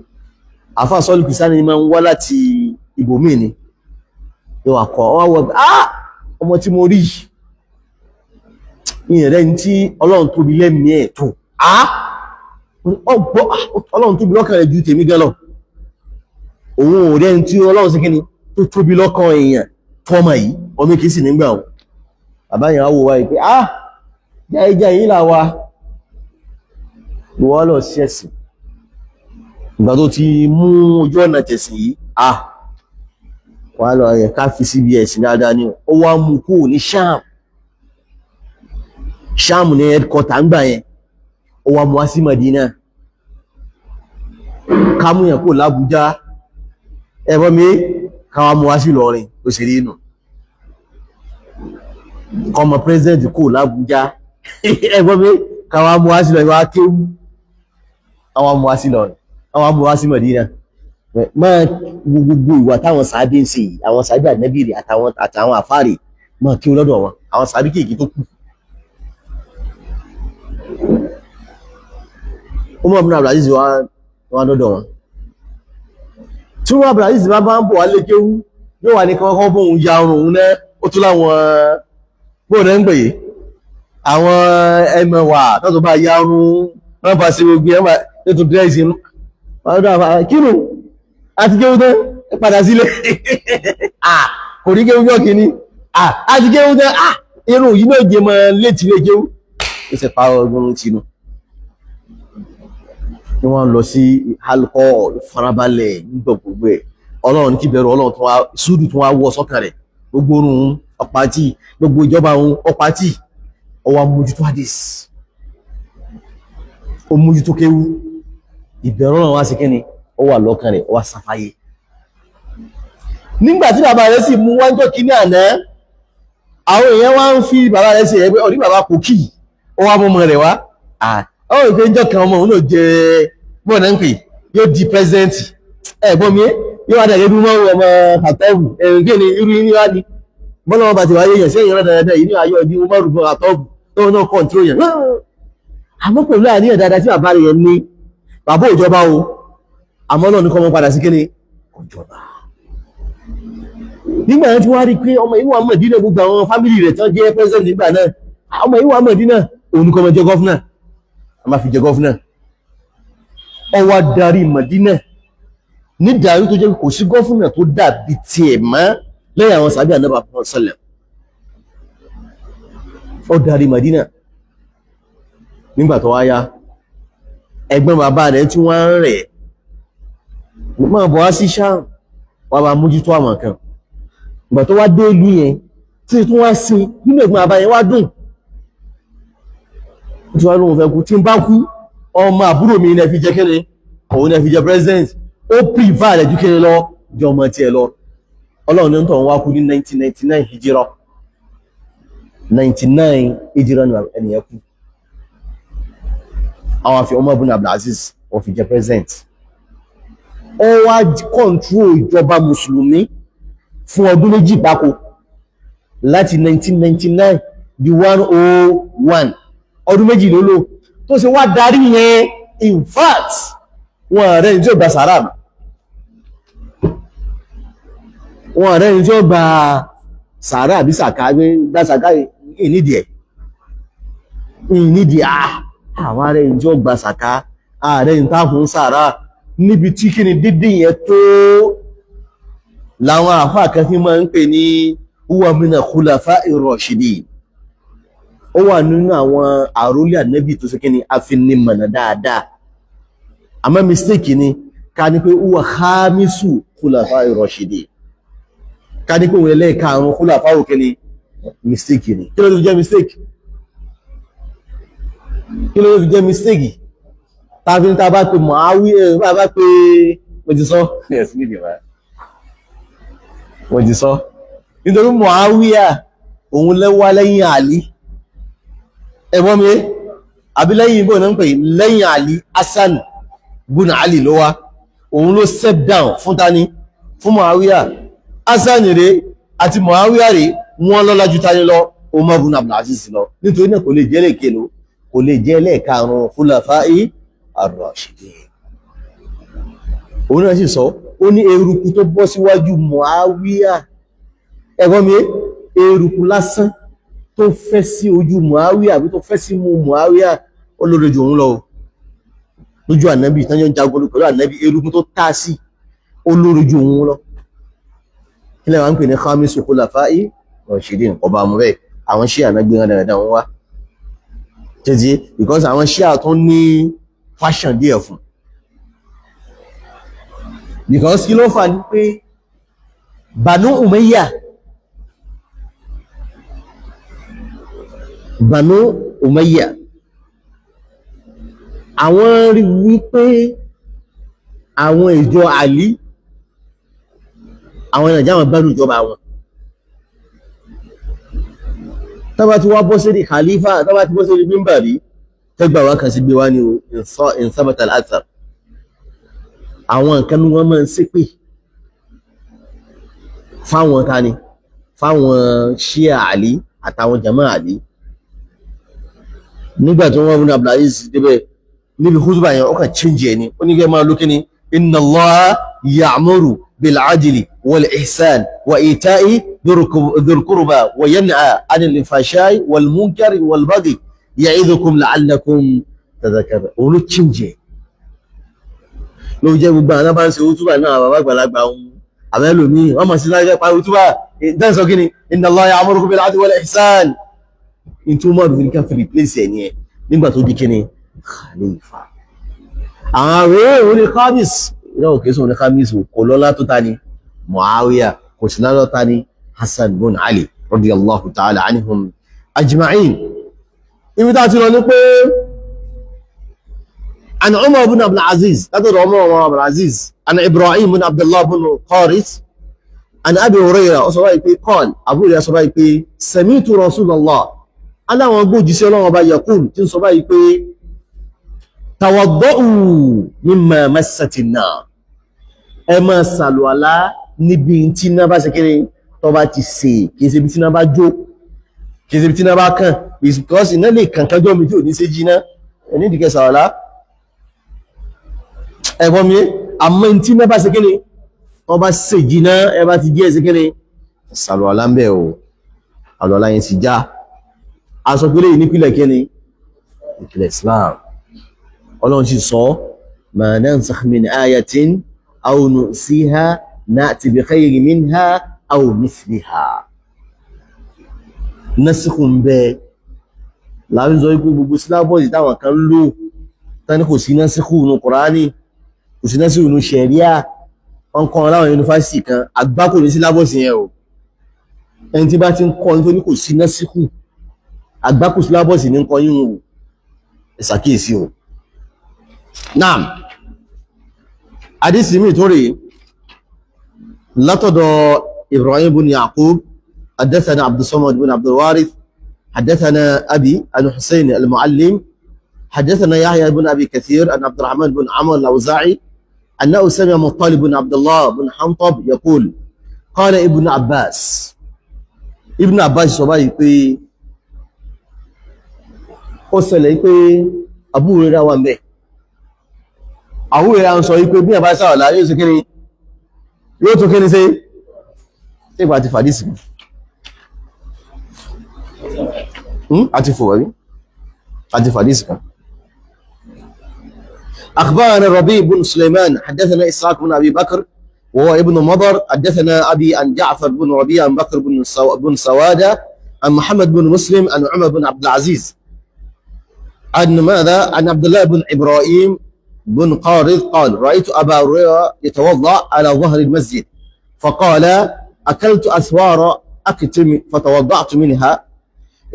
àfà Sọ́ọ̀lì Kaysan ni máa ń wá láti ibòmíì ni yóò wá kọ́ ọwọ́ wọ ọmọ tí mo rí ìyẹn rẹ̀ ní tí Ọlọ́run tóbi lẹ́mìí ẹ̀ tó Ọlọ́run tóbi lọ́kàn rẹ̀ ju tèmi gan lọ. òun ò rẹ̀ ní tí Ọlọ́run sí kíni tó tóbi lọ́kàn èèyàn fọ́mọ yìí ọmọ kìí sì nígbà wọn. bàbá yẹn á wò wáyé pé jáìjà yìí là wa ìwọ lọ sí ẹ̀sìn ìgbà tó ti mú ojú ọ̀nà tẹ̀sìn yìí wà lọ yẹ ká fi síbi ẹ̀sìn dáadáa ni ó wá mú kúrò ní Sham ní headquarter ń gbà yẹn ó wá mú wá sí Madina ká mú yẹn kúrò l'Abuja ẹ̀bọ́n mi ká wá mú wá sí Ìlọrin ó sì rí inú kọmọ president kúrò l'Abuja ẹ̀bọ́n mi ká wá mú wá sí Ìlọrin wá kéwú àwọn mú wá sí Ìlọrin àwọn mú wá sí Madina. máa gbogbo ìwà táwọn sàábé ń ṣe yìí, àwọn sàábé ànábì rẹ̀ àtàwọn àfáàrè máa kí lọ́dọ̀ wọn, àwọn sàábé kéèké tó kù. Umar ibn Abdulaziz wá lọ́dọ̀ wọn. tí Umar ibn Abdulaziz bá ń bọ̀ wá lé kéwú yóò wà ní kọ́kọ́ bóun ya ọrùn òun náà, ó tún láwọn bóun náà ń pè é àwọn ẹmẹ̀wà tó bá ya ọrùn wọn bá ṣe gbogbo ẹmà tó tún dírẹ́sì inú kínú àti kéwú tán padà sílé kò rí kéwú yọ́ kìíní àti kéwú tán irun yìí méje mọ́ létí lé kéwú ó sì pa ọgbọ̀n tínú ni wọ́n lọ sí alcohol farabalẹ̀ nígbà gbogbo ẹ̀. Ọlọ́run ní kí bẹ̀rù Ọlọ́run tó wá súdù tó wá wọ́ sọ́kàn rẹ̀, gbogbo orun ọpátì, gbogbo ìjọba òun ọpátì, ó wá mójútó hadith, ó mójútó kéwú, ìbẹ̀rù Ọlọ́run wá sí kíni ó wà lọ́kàn rẹ̀, ó wá sáfáyé. nígbà tí bàbá rẹ̀ sì mú wájọ́ kíní àná, àwọn èèyàn wá ń fi bàbá rẹ̀ sí ẹgbẹ́ ọ̀rí bàbá kò kì, ó wá mọ́mọ́ rẹ̀ wá ọ̀rọ̀ ìpé ìjọ kan ọmọ òun náà jẹ bọ́ọ̀nà ń pè yóò di president ẹ̀gbọ́n mi yóò wá dàgẹ́ bí wọ́n ọmọ àtọ́bù ẹ̀rùn kí ni irú ní wá ní bọ́ọ̀nà wọn bá ti wáyé yẹn sẹ́yìn rẹ̀ dáadáa yìí ní ayọ́ ìdí wọ́n rúgbọ́n àtọ́bù tó náà kọ́ńtró yẹn. àmọ́ pẹ̀lú àníyàn dáadáa tí bàbá rẹ̀ ní bàbá òjọba o, àmọ́ náà ní kọ́ mọ́ padà sí kíni òjọba. nígbà yẹn tí wọ́n rí pé ọmọ ìwà Mọ̀dínà gbogbo àwọn fámìlì rẹ̀ tán jẹ́ president nígbà náà, ọmọ ìwà Mọ̀dínà òun kọ́ mọ́ jẹ́ gọ́fúnà, a máa fi jẹ gọ́fúnà. Ó wá darí Mọ̀dínà ní darí tó jẹ́ kò sí gọ́fúnà tó dàbí tiẹ̀ mọ́ lẹ́yìn àwọn sàbí Ànábì sọ́lẹ̀. Ó darí Mọ̀dínà. nígbà tó wá yá ẹgbẹ́ bàbá rẹ̀ tí wọ́n ń rẹ̀ máa bọ̀ wá sí Ṣáàm wá bá mójútó àwọn kan. ìgbà tó wá dé ìlú yẹn tí tún wá sí nínú ẹ̀gbọ́n bàbá yẹn wá dùn tí wọ́n lóun fẹ́ kú, tí ń bá kú ọmọ àbúrò mi ní fi jẹ́ kíni òun ní fi jẹ́ president, ó prefer rẹ̀ jù kíni lọ jọ ọmọ tí ẹ lọ. Ọlọ́run ní tọ̀ wá kú ní 1999 hijira 99 hijira ní ẹniyàn kú. àwọn àfi Umar ibn Abdulaziz wọ́n fi jẹ́ president. ó wá control ìjọba mùsùlùmí fún ọdún méjì gbáko láti 1999 di 101 ọdún méjì ló lò tó ṣe wá darí yẹn. in fact wọ́n rẹ̀ ní tí ó gba sàárà, wọ́n rẹ̀ ní tí ó gba sàárà àbí sàká gbá sàká ìnídìí àwọn rẹ̀ ní tí ó gba sàká ààrẹ ní táàfún sàárà níbi tí kí ni dídí yẹn tó láwọn àfáà kan fi máa ń pè ní huwa mina khulafa'ir rashidin. ó wà nínú àwọn àrólé ànábì tó sókè ní afinimọ̀nà dáadáa. àmọ́ mistake ni ká ní pé huwa khamisu khulafa'ir rashidin, ká ní pé òun ẹlẹ́ẹ̀karùn-ún khulafa òkè ní mistake ni. kí ló fi jẹ́ mistake? kí ló fi jẹ́ mistake? tàbí tá bá pe Muawiya bá pe mo ti sọ yes níbi wa mo ti sọ nítorí Muawiya òun lẹ́wà lẹ́yìn Àlí ẹ̀gbọ́n mi àbí lẹ́yìn ìbò náà ń pè lẹ́yìn Àlí Hasan bun Ali ló wá òun ló step down fún tani fún Muawiya Hasan rẹ̀ àti Muawiya rẹ̀ wọ́n lọ́lá ju tani lọ Umar ibn Abdul Aziz lọ nítorí náà kò lè jẹ́ lẹ́ẹ̀kẹ́lò kò lè jẹ́ lẹ́ẹ̀karùn-ún khulafa'i ar-rashidin. Òun náà sì sọ ó ní eruku tó bọ́ síwájú Muawiya ẹ̀gbọ́n mi eruku lásán tó fẹ́ sí ojú Muawiya àbí tó fẹ́ sí mú Muawiya ó lóore jù òun lọ lójú ànábì tánjọ́ ń jagun pẹ̀lú ànábì eruku tó tá sí ó lóore jù òun lọ. Kí lẹ́wà ń pè ní khamisu khulafa'i rashidin ọba àmúrẹ́ àwọn ṣíà náà gbé dáadáa wọn wá jẹ́jẹ́ because àwọn ṣíà tó ní fashion díẹ̀ fún because kí ló fà ní pé Banu Umayya àwọn rí wípé àwọn ìjọ Àlí àwọn ìrìnàjò àwọn bẹ̀rù ìjọba wọn tọ́bá ti wá bọ́ sí di khalifa tọ́bá ti bọ́ sí di mímbàrí tẹ́gbà wá kan sí gbé wá ní in sabata al-athar àwọn nǹkan ní wọ́n máa ń ṣépè fáwọn tani fáwọn Shia Àlí àtàwọn jama Àlí nígbà tí wọ́n mú ní Abdulaziz débẹ̀ níbi khutbah yẹn ó kàn change ẹni ó ní kẹ́ máa lókè ní inna Allaha ya'muru bil adli wal ihsan wa ita'i dhil qurba wa yanha 'anil fahsha'i wal munkari wal baghi ya'idhukum la'allakum tadhakkarun ó ló change ló jẹ́ gbogbo àwọn bá ń ṣe khutbah náà bàbá àgbàlagbà ohun àbẹ́lòmí wọ́n mọ̀ sí lájẹ́ parí khutbah dáńsọ kí ni inna Allaha ya'muru bil adli wal ihsan into more than can replace ẹni ẹ nígbà tó di kíni khalifa àwọn àwẹ̀ òní khamis iná òkè sọ ní khamis kò lọ́lá tó ta ni Muawiya kò sí lọ́lá ta ni Hasan bin Ali radiyallahu ta'ala anhum ajma'in. Ibi tá ti lọ ní pé an Umar bin Abdul Aziz látọ̀dọ̀ Umar bin Abdul Aziz an Ibrahim bin Abdullah bin Qaris an Abi Hurairah ó sọ báyìí pé qala Abu Hurairah sọ báyìí pé sami'tu Rasulullah aláwọn gbójú sí Ọlọ́run ọba yakun tí ń sọ báyìí pé tawadda'u mimma massati an-nar ẹ máa ṣàlùwàlá níbi tí iná bá ṣe kéré tó bá ti sè kìí ṣe ibi tí iná bá jó kìí ṣe ibi tí iná bá kàn because iná lè kankan jọ mi tí ò ní ṣe jiná ẹni ìdíkẹ́ ṣàlùwàlá ẹ̀gbọ́n mi àmọ́ tí iná bá ṣe kéré tó bá ṣe jiná ẹ bá ti jẹ́ ṣe kéré ṣàlùwàlá ń bẹ̀ o àlùwàlá yẹn ti já aṣọ pé lẹ́yìn nípìlẹ̀ kíni ìpìlẹ̀ Islam Ọlọ́run sì sọ ma nansakh min ayatin aw nu'siha na'ti bi khayrin minha aw mithliha nasikhun bẹ láàrín sọ wípé gbogbo sílábọ̀sì táwọn kan lò tání kò sí nasikhu nínú Kùránì kò sí nasikhu nínú ṣẹ̀ríà wọ́n kọ́ láwọn yunifásitì kan àgbákò ní sílábọ̀sì yẹn o ẹni tí bá ti ń kọ́ nítorí kò sí nasikhu àgbákò sílábọ̀sì ní nǹkan yíò ìsàkíyèsí o. Naam, hadisi mi tó rí látọ̀dọ̀ Ibrahim bin Yaqub haddathana Abdus Samad bin Abdul Warith haddathana Abi al-Husayn al-Muallim haddathana Yahya bin Abi Kathir an Abdurrahman bin Amr al-Awza'i annahu sami'a Muttalib bin Abdullah bin Hantab yaqul qala Ibn Abbas sọ báyìí pé ó ṣẹlẹ̀ pé Abu Hurairah wà ńbẹ̀ Abu Hurairah ń sọ wípé bí ẹ̀bá sáwàlá yóò sí kíni yóò tó kíni sí ìgbà àti fàdísì àti fòwàrí àti fàdísì kan. أخبرنا الربيع بن سليمان حدثنا إسحاق بن أبي بكر وهو ابن مضر حدثنا أبي عن جعفر بن ربيع عن بكر بن سوادة عن محمد بن مسلم عن عمر بن عبد العزيز عن ماذا؟ عن عبد الله بن إبراهيم بن قارض قال رأيت أبا هريرة يتوضأ على ظهر المسجد فقال أكلت أسوار أكتم فتوضأت منها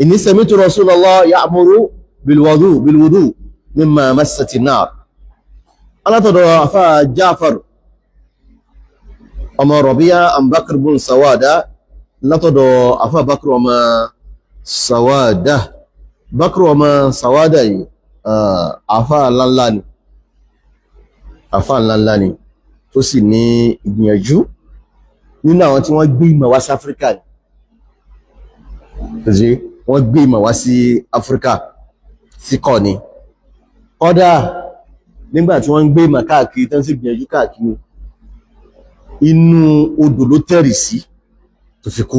إني سمعت رسول الله يأمر بالوضوء مما مست النار. أنا تدعو جعفر أما ربيع أم بكر بن سوادة لا تدعو أفا بكر أما سوادة بكر أما سوادة أفا لانلاني àfáà ńláńlá ni tó sì ní ìgbìyànjú nínú àwọn tí wọ́n gbé ìmọ̀ wá sí Áfíríkà ni. Wọ́n gbé ìmọ̀ wá sí Áfíríkà sí kọ́ ni. Kódà nígbà tí wọ́n ń gbé ìmọ̀ káàkiri tán sì gbìyànjú káàkiri, inú odò ló tẹ̀rì sí tó fi kú.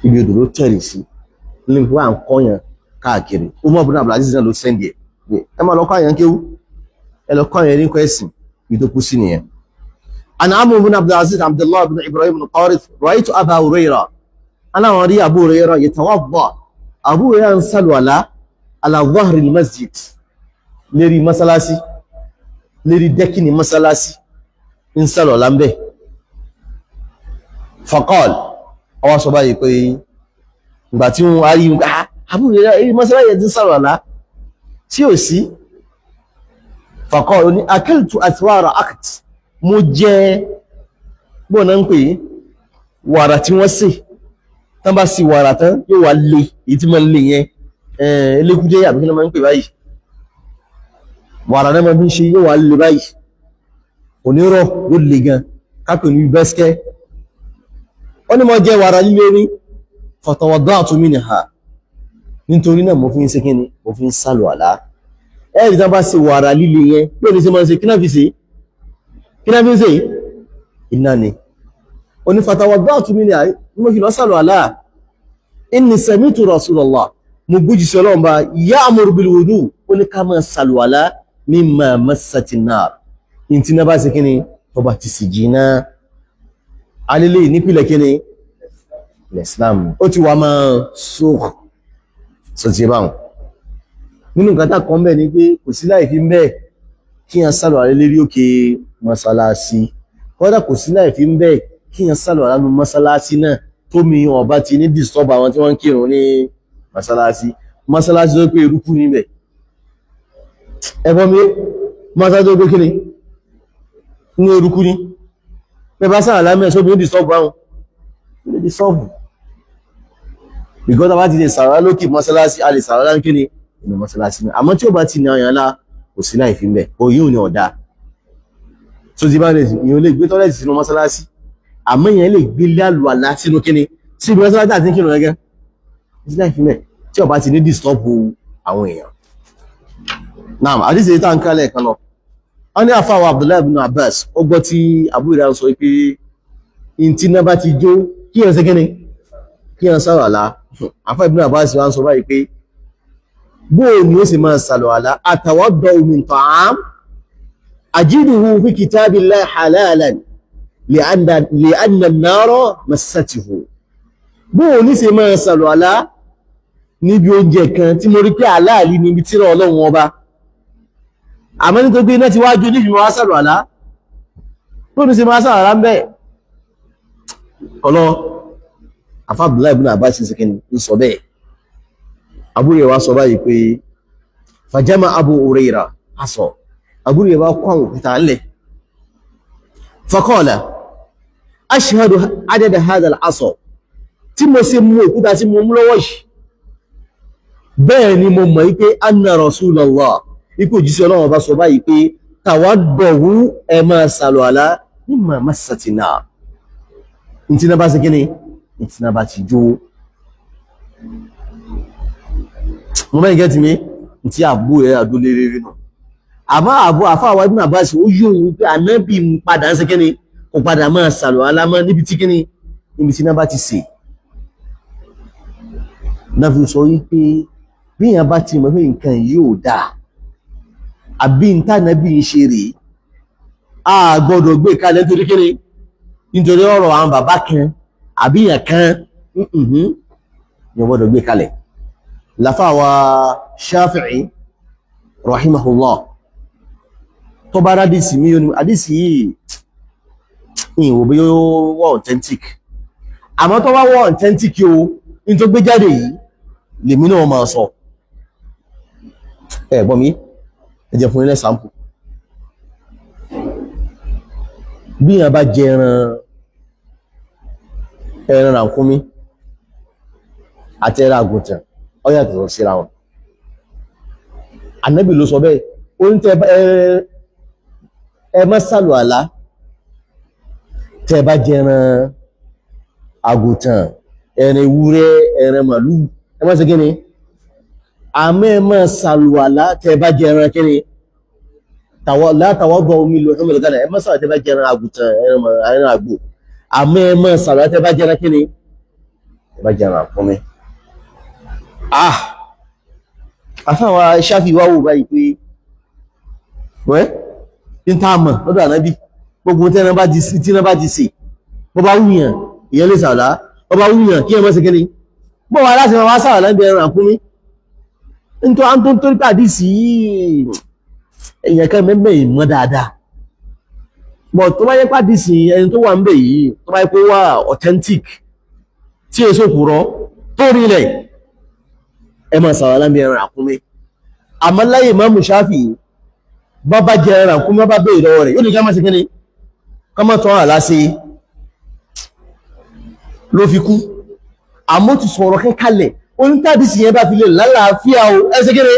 Ibi odò ló tẹ̀rì sí ní wọ́n à ń kọ́yàn káàkiri. Umar ibn Abdul Aziz náà ló sẹ́ndì ẹ̀. Ẹ máa lọ kọ́ àyàn kéwú, ẹ lọ kọ́ àyàn ní kwẹ́sìn, ibi tó kú sí nìyẹn. An Amr ibn Abdul Aziz Abdullah ibn Ibrahim ibn Qarith ra'aytu Aba Hurairah. Aláwọn rí Abu Hurairah yatawadda. Abu Hurairah ń sàlùwàlá ala dhahri al-masjid, lérí masalasi, lérí dẹ́kìnì masalasi, ń sàlùwàlá ń bẹ̀. Faqal, ọwọ́ sọ báyìí pé ìgbà tí wọ́n á rí Abu Hurairah èyí masalasi ti sàlùwàlá tí ò sí. Faqal ní akaltu athwara aqt, mo jẹ bọ́ọ̀ náà ń pè wàrà tí wọ́n sè, tán bá sí wàrà tán yóò wá lé, èyí tí máa ń lé yẹn elékújẹ́ àbí kí ló máa ń pè báyìí, wàrà náà máa ń ṣe yóò wá lé báyìí, onírọ̀ yóò lé gan kápẹ́ ní bẹ́sikẹ́. Wọ́n ní mo jẹ wàrà líle ní fatawadda'tu minha, nítorí náà mo fi ń ṣe kí ni, mo fi ń sàlùwàlá. Ẹ̀rí tán bá sí wàrà líle yẹn pé ní ṣe máa ń ṣe kí náà fi ṣe, kí náà fi ń ṣe iná ni. Oni fatawadda'tu minha, mo fi lọ sàlùwàlá. Inni sami'tu Rasulullah, mo gbójú sí Ọlọ́run bá ya'muru bil wudu, ó ní ká máa sàlùwàlá mimma massati an-nar, in tí náà bá ṣe kí ni, tó bá ti sì jìnà. Alélé nípìlẹ̀ kí ni Islam, ó ti wà máa sóòkù sọ ti báwọn. Nínú nǹkan tá kan bẹ́ẹ̀ ni pé kò sí láì fi ń bẹ́ẹ̀ kí yàn sàlùwàlá lérí òkè mọ́sálásí. Kódà kò sí láì fi ń bẹ́ẹ̀ kí yàn sàlùwàlá nínú mọ́sálásí náà tó mi ọba ti ní disturb àwọn tí wọ́n ń kírun ní mọ́sálásí. Mọ́sálásí tó pé eruku níbẹ̀. Ẹ̀fọ́ mi, mọ́sálásí tó pé kí ni? Ní eruku ní. Bẹ́ẹ̀ bá sàlùwàlá mẹ́ sóbi ní disturb àwọn. Ní disturb. Because bá ti lè sàlùwàlá lókè mọ́sálásí, a lè sàlùwàlá ní kí ni? Inú mọ́sálásí náà. Àmọ́ tí ó bá ti ní ọyàn lá, kò sí láì fi ń bẹ̀. Òyìn ò ní ọ̀dá. So ti bá lè ìyẹn lè gbé tọ́lẹ̀tì sínú mọ́sálásí, àmọ́ ìyẹn lè gbé àlùwàlá sínú kíni, sí ibi mọ́sálásí àti kírun gẹ́gẹ́. Kò sí láì fi ń bẹ̀ tí ó bá ti ní disturb àwọn èèyàn. Naam, àdíṣe tá ń kálẹ̀ kan lọ. Wọ́n ní àfáwà Abdullahi ibn Abbas, ó gbọ́ tí Abu Hurairah sọ pé in tí náà bá ti jó kí yẹn ṣe kíni, kí yẹn sàlùwàlá. Àfáà Ibn Abbas wá ń sọ báyìí pé bóò ni ó sì máa sàlùwàlá, atawadda'u min ta'am ajiduhu fi kitabillahi halalan li'anna an-nara massatuhu. Bóò ní sì máa sàlùwàlá níbi oúnjẹ kan tí mo rí pé àláàlì níbi tírà Ọlọ́run ọba, àmọ́ nítorí pé iná ti wájú ní ìfìmọ̀ wá sàlùwàlá, bóò ní sì máa sàlùwàlá ń bẹ́ẹ̀. Ọlọ́ àfáà Abdullahi ibn Abbas ń sọ bẹ́ẹ̀. Abu Hurairah sọ báyìí pé fàjámà Abu Hurairah asọ, Abu Hurairah kọ́ àwọn òkúta ńlẹ̀. Faqala ashhadu adada hadha al-asọ, tí mo ṣe mú òkúta tí mo mú lọ́wọ́ yìí, bẹ́ẹ̀ ni mo mọ̀ wípé anna Rasulullah, ikú òjíṣẹ́ Ọlọ́run bá sọ báyìí pé tawadda'u, ẹ máa sàlùwàlá mimma massati an-nar, ìtìná bá ṣe kí ni, ìtìná bá ti jó. Mo mẹ́rin gẹ́tì mi tí àbú ẹ̀ àdóléré rí nù. Àmọ́ àfáwà Ibn Abbas ó yóò wípé ànábì ń padà ń ṣe kíni, kò padà máa sàlùwàlá mọ́ níbi tí kíni, níbi tí náà bá ti sè. Náà fi sọ wípé bí èèyàn bá ti mọ̀ pé nǹkan yóò dáa, àbí ìtànàbí ń ṣe rèé, a gbọ́dọ̀ gbé kalẹ̀ nítorí kíni, nítorí ọ̀rọ̀ àwọn bàbá kan àbí èèyàn kan, yóò gbọ́dọ̀ gbé kalẹ̀. Láfáwà Shafi'i rahimahullah tó bá rádìsì mí yóò ní àdìsì yìí ìwò bí yóò wọ́ authentic, àmọ́ tó bá wọ́ authentic yóò ní tó gbé jáde yìí lèmi náà máa sọ. Ẹ̀gbọ́n mi, ẹ jẹ́ fún ilẹ̀ sample. Bí yàn bá jẹ ẹran ràkúnmí àti ẹran àgùntàn, ó yàtọ̀ síra wọn. Ànábì ló sọ bẹ́ẹ̀, ó ń tẹ ẹ má ṣàlùwàlá tẹ́ bá jẹran àgùntàn, ẹran ewúrẹ́, ẹran màlúù, ẹ má ṣe kíni, àmọ́ ẹ má ṣàlùwàlá tẹ́ bá jẹran kíni, látàwọ́gbọ̀ omi lò fún mẹ́lẹ̀gánà, ẹ má ṣàlùwàlá tẹ́ bá jẹran àgùntàn, ẹran àgbò, àmọ́ ẹ má ṣàlùwàlá tẹ́ bá jẹran kíni, tẹ́ bá jẹran àkúnmí. Àfáwà Ṣáfì wá wò báyìí pé wẹ́ ní táàmà lọ́dọ̀ ànábì gbogbo tẹ́ran bá di sí tí náà bá di sí bọ́ bá wúyàn ìyẹn lè sàrọ̀lá, bọ́ bá wúyàn kí ẹ mọ́ sí kíni, bọ́ wà láti wá sàrọ̀lá ń bẹ ẹran àkúnmí nítorí à ń tó ń torí pàdé sí èèyàn kan mẹ́mẹ́ ìmọ̀ dáadáa. Bọ̀ tó bá yẹ pàdé sí ẹni tó wà ń bẹ yìí tó bá yẹ kó wà authentic tí èso kùrọ̀ tó rí ilẹ̀ ẹ máa sàrọ̀lá ń bẹ ẹran àkúnmí. Àmọ́ láyé Imam Ṣáfì bá jẹ ẹran àkúnmí bá bèèrè lọ́wọ́ rẹ̀ yóò ní ká má sí kíni, ká má tán àlá sí ló fi kú. Àmọ́ ti sọ̀rọ̀ kẹ́kálẹ̀ onítàbí sí yẹn bá fi lè lálàáfíà o ẹ ṣe kíni,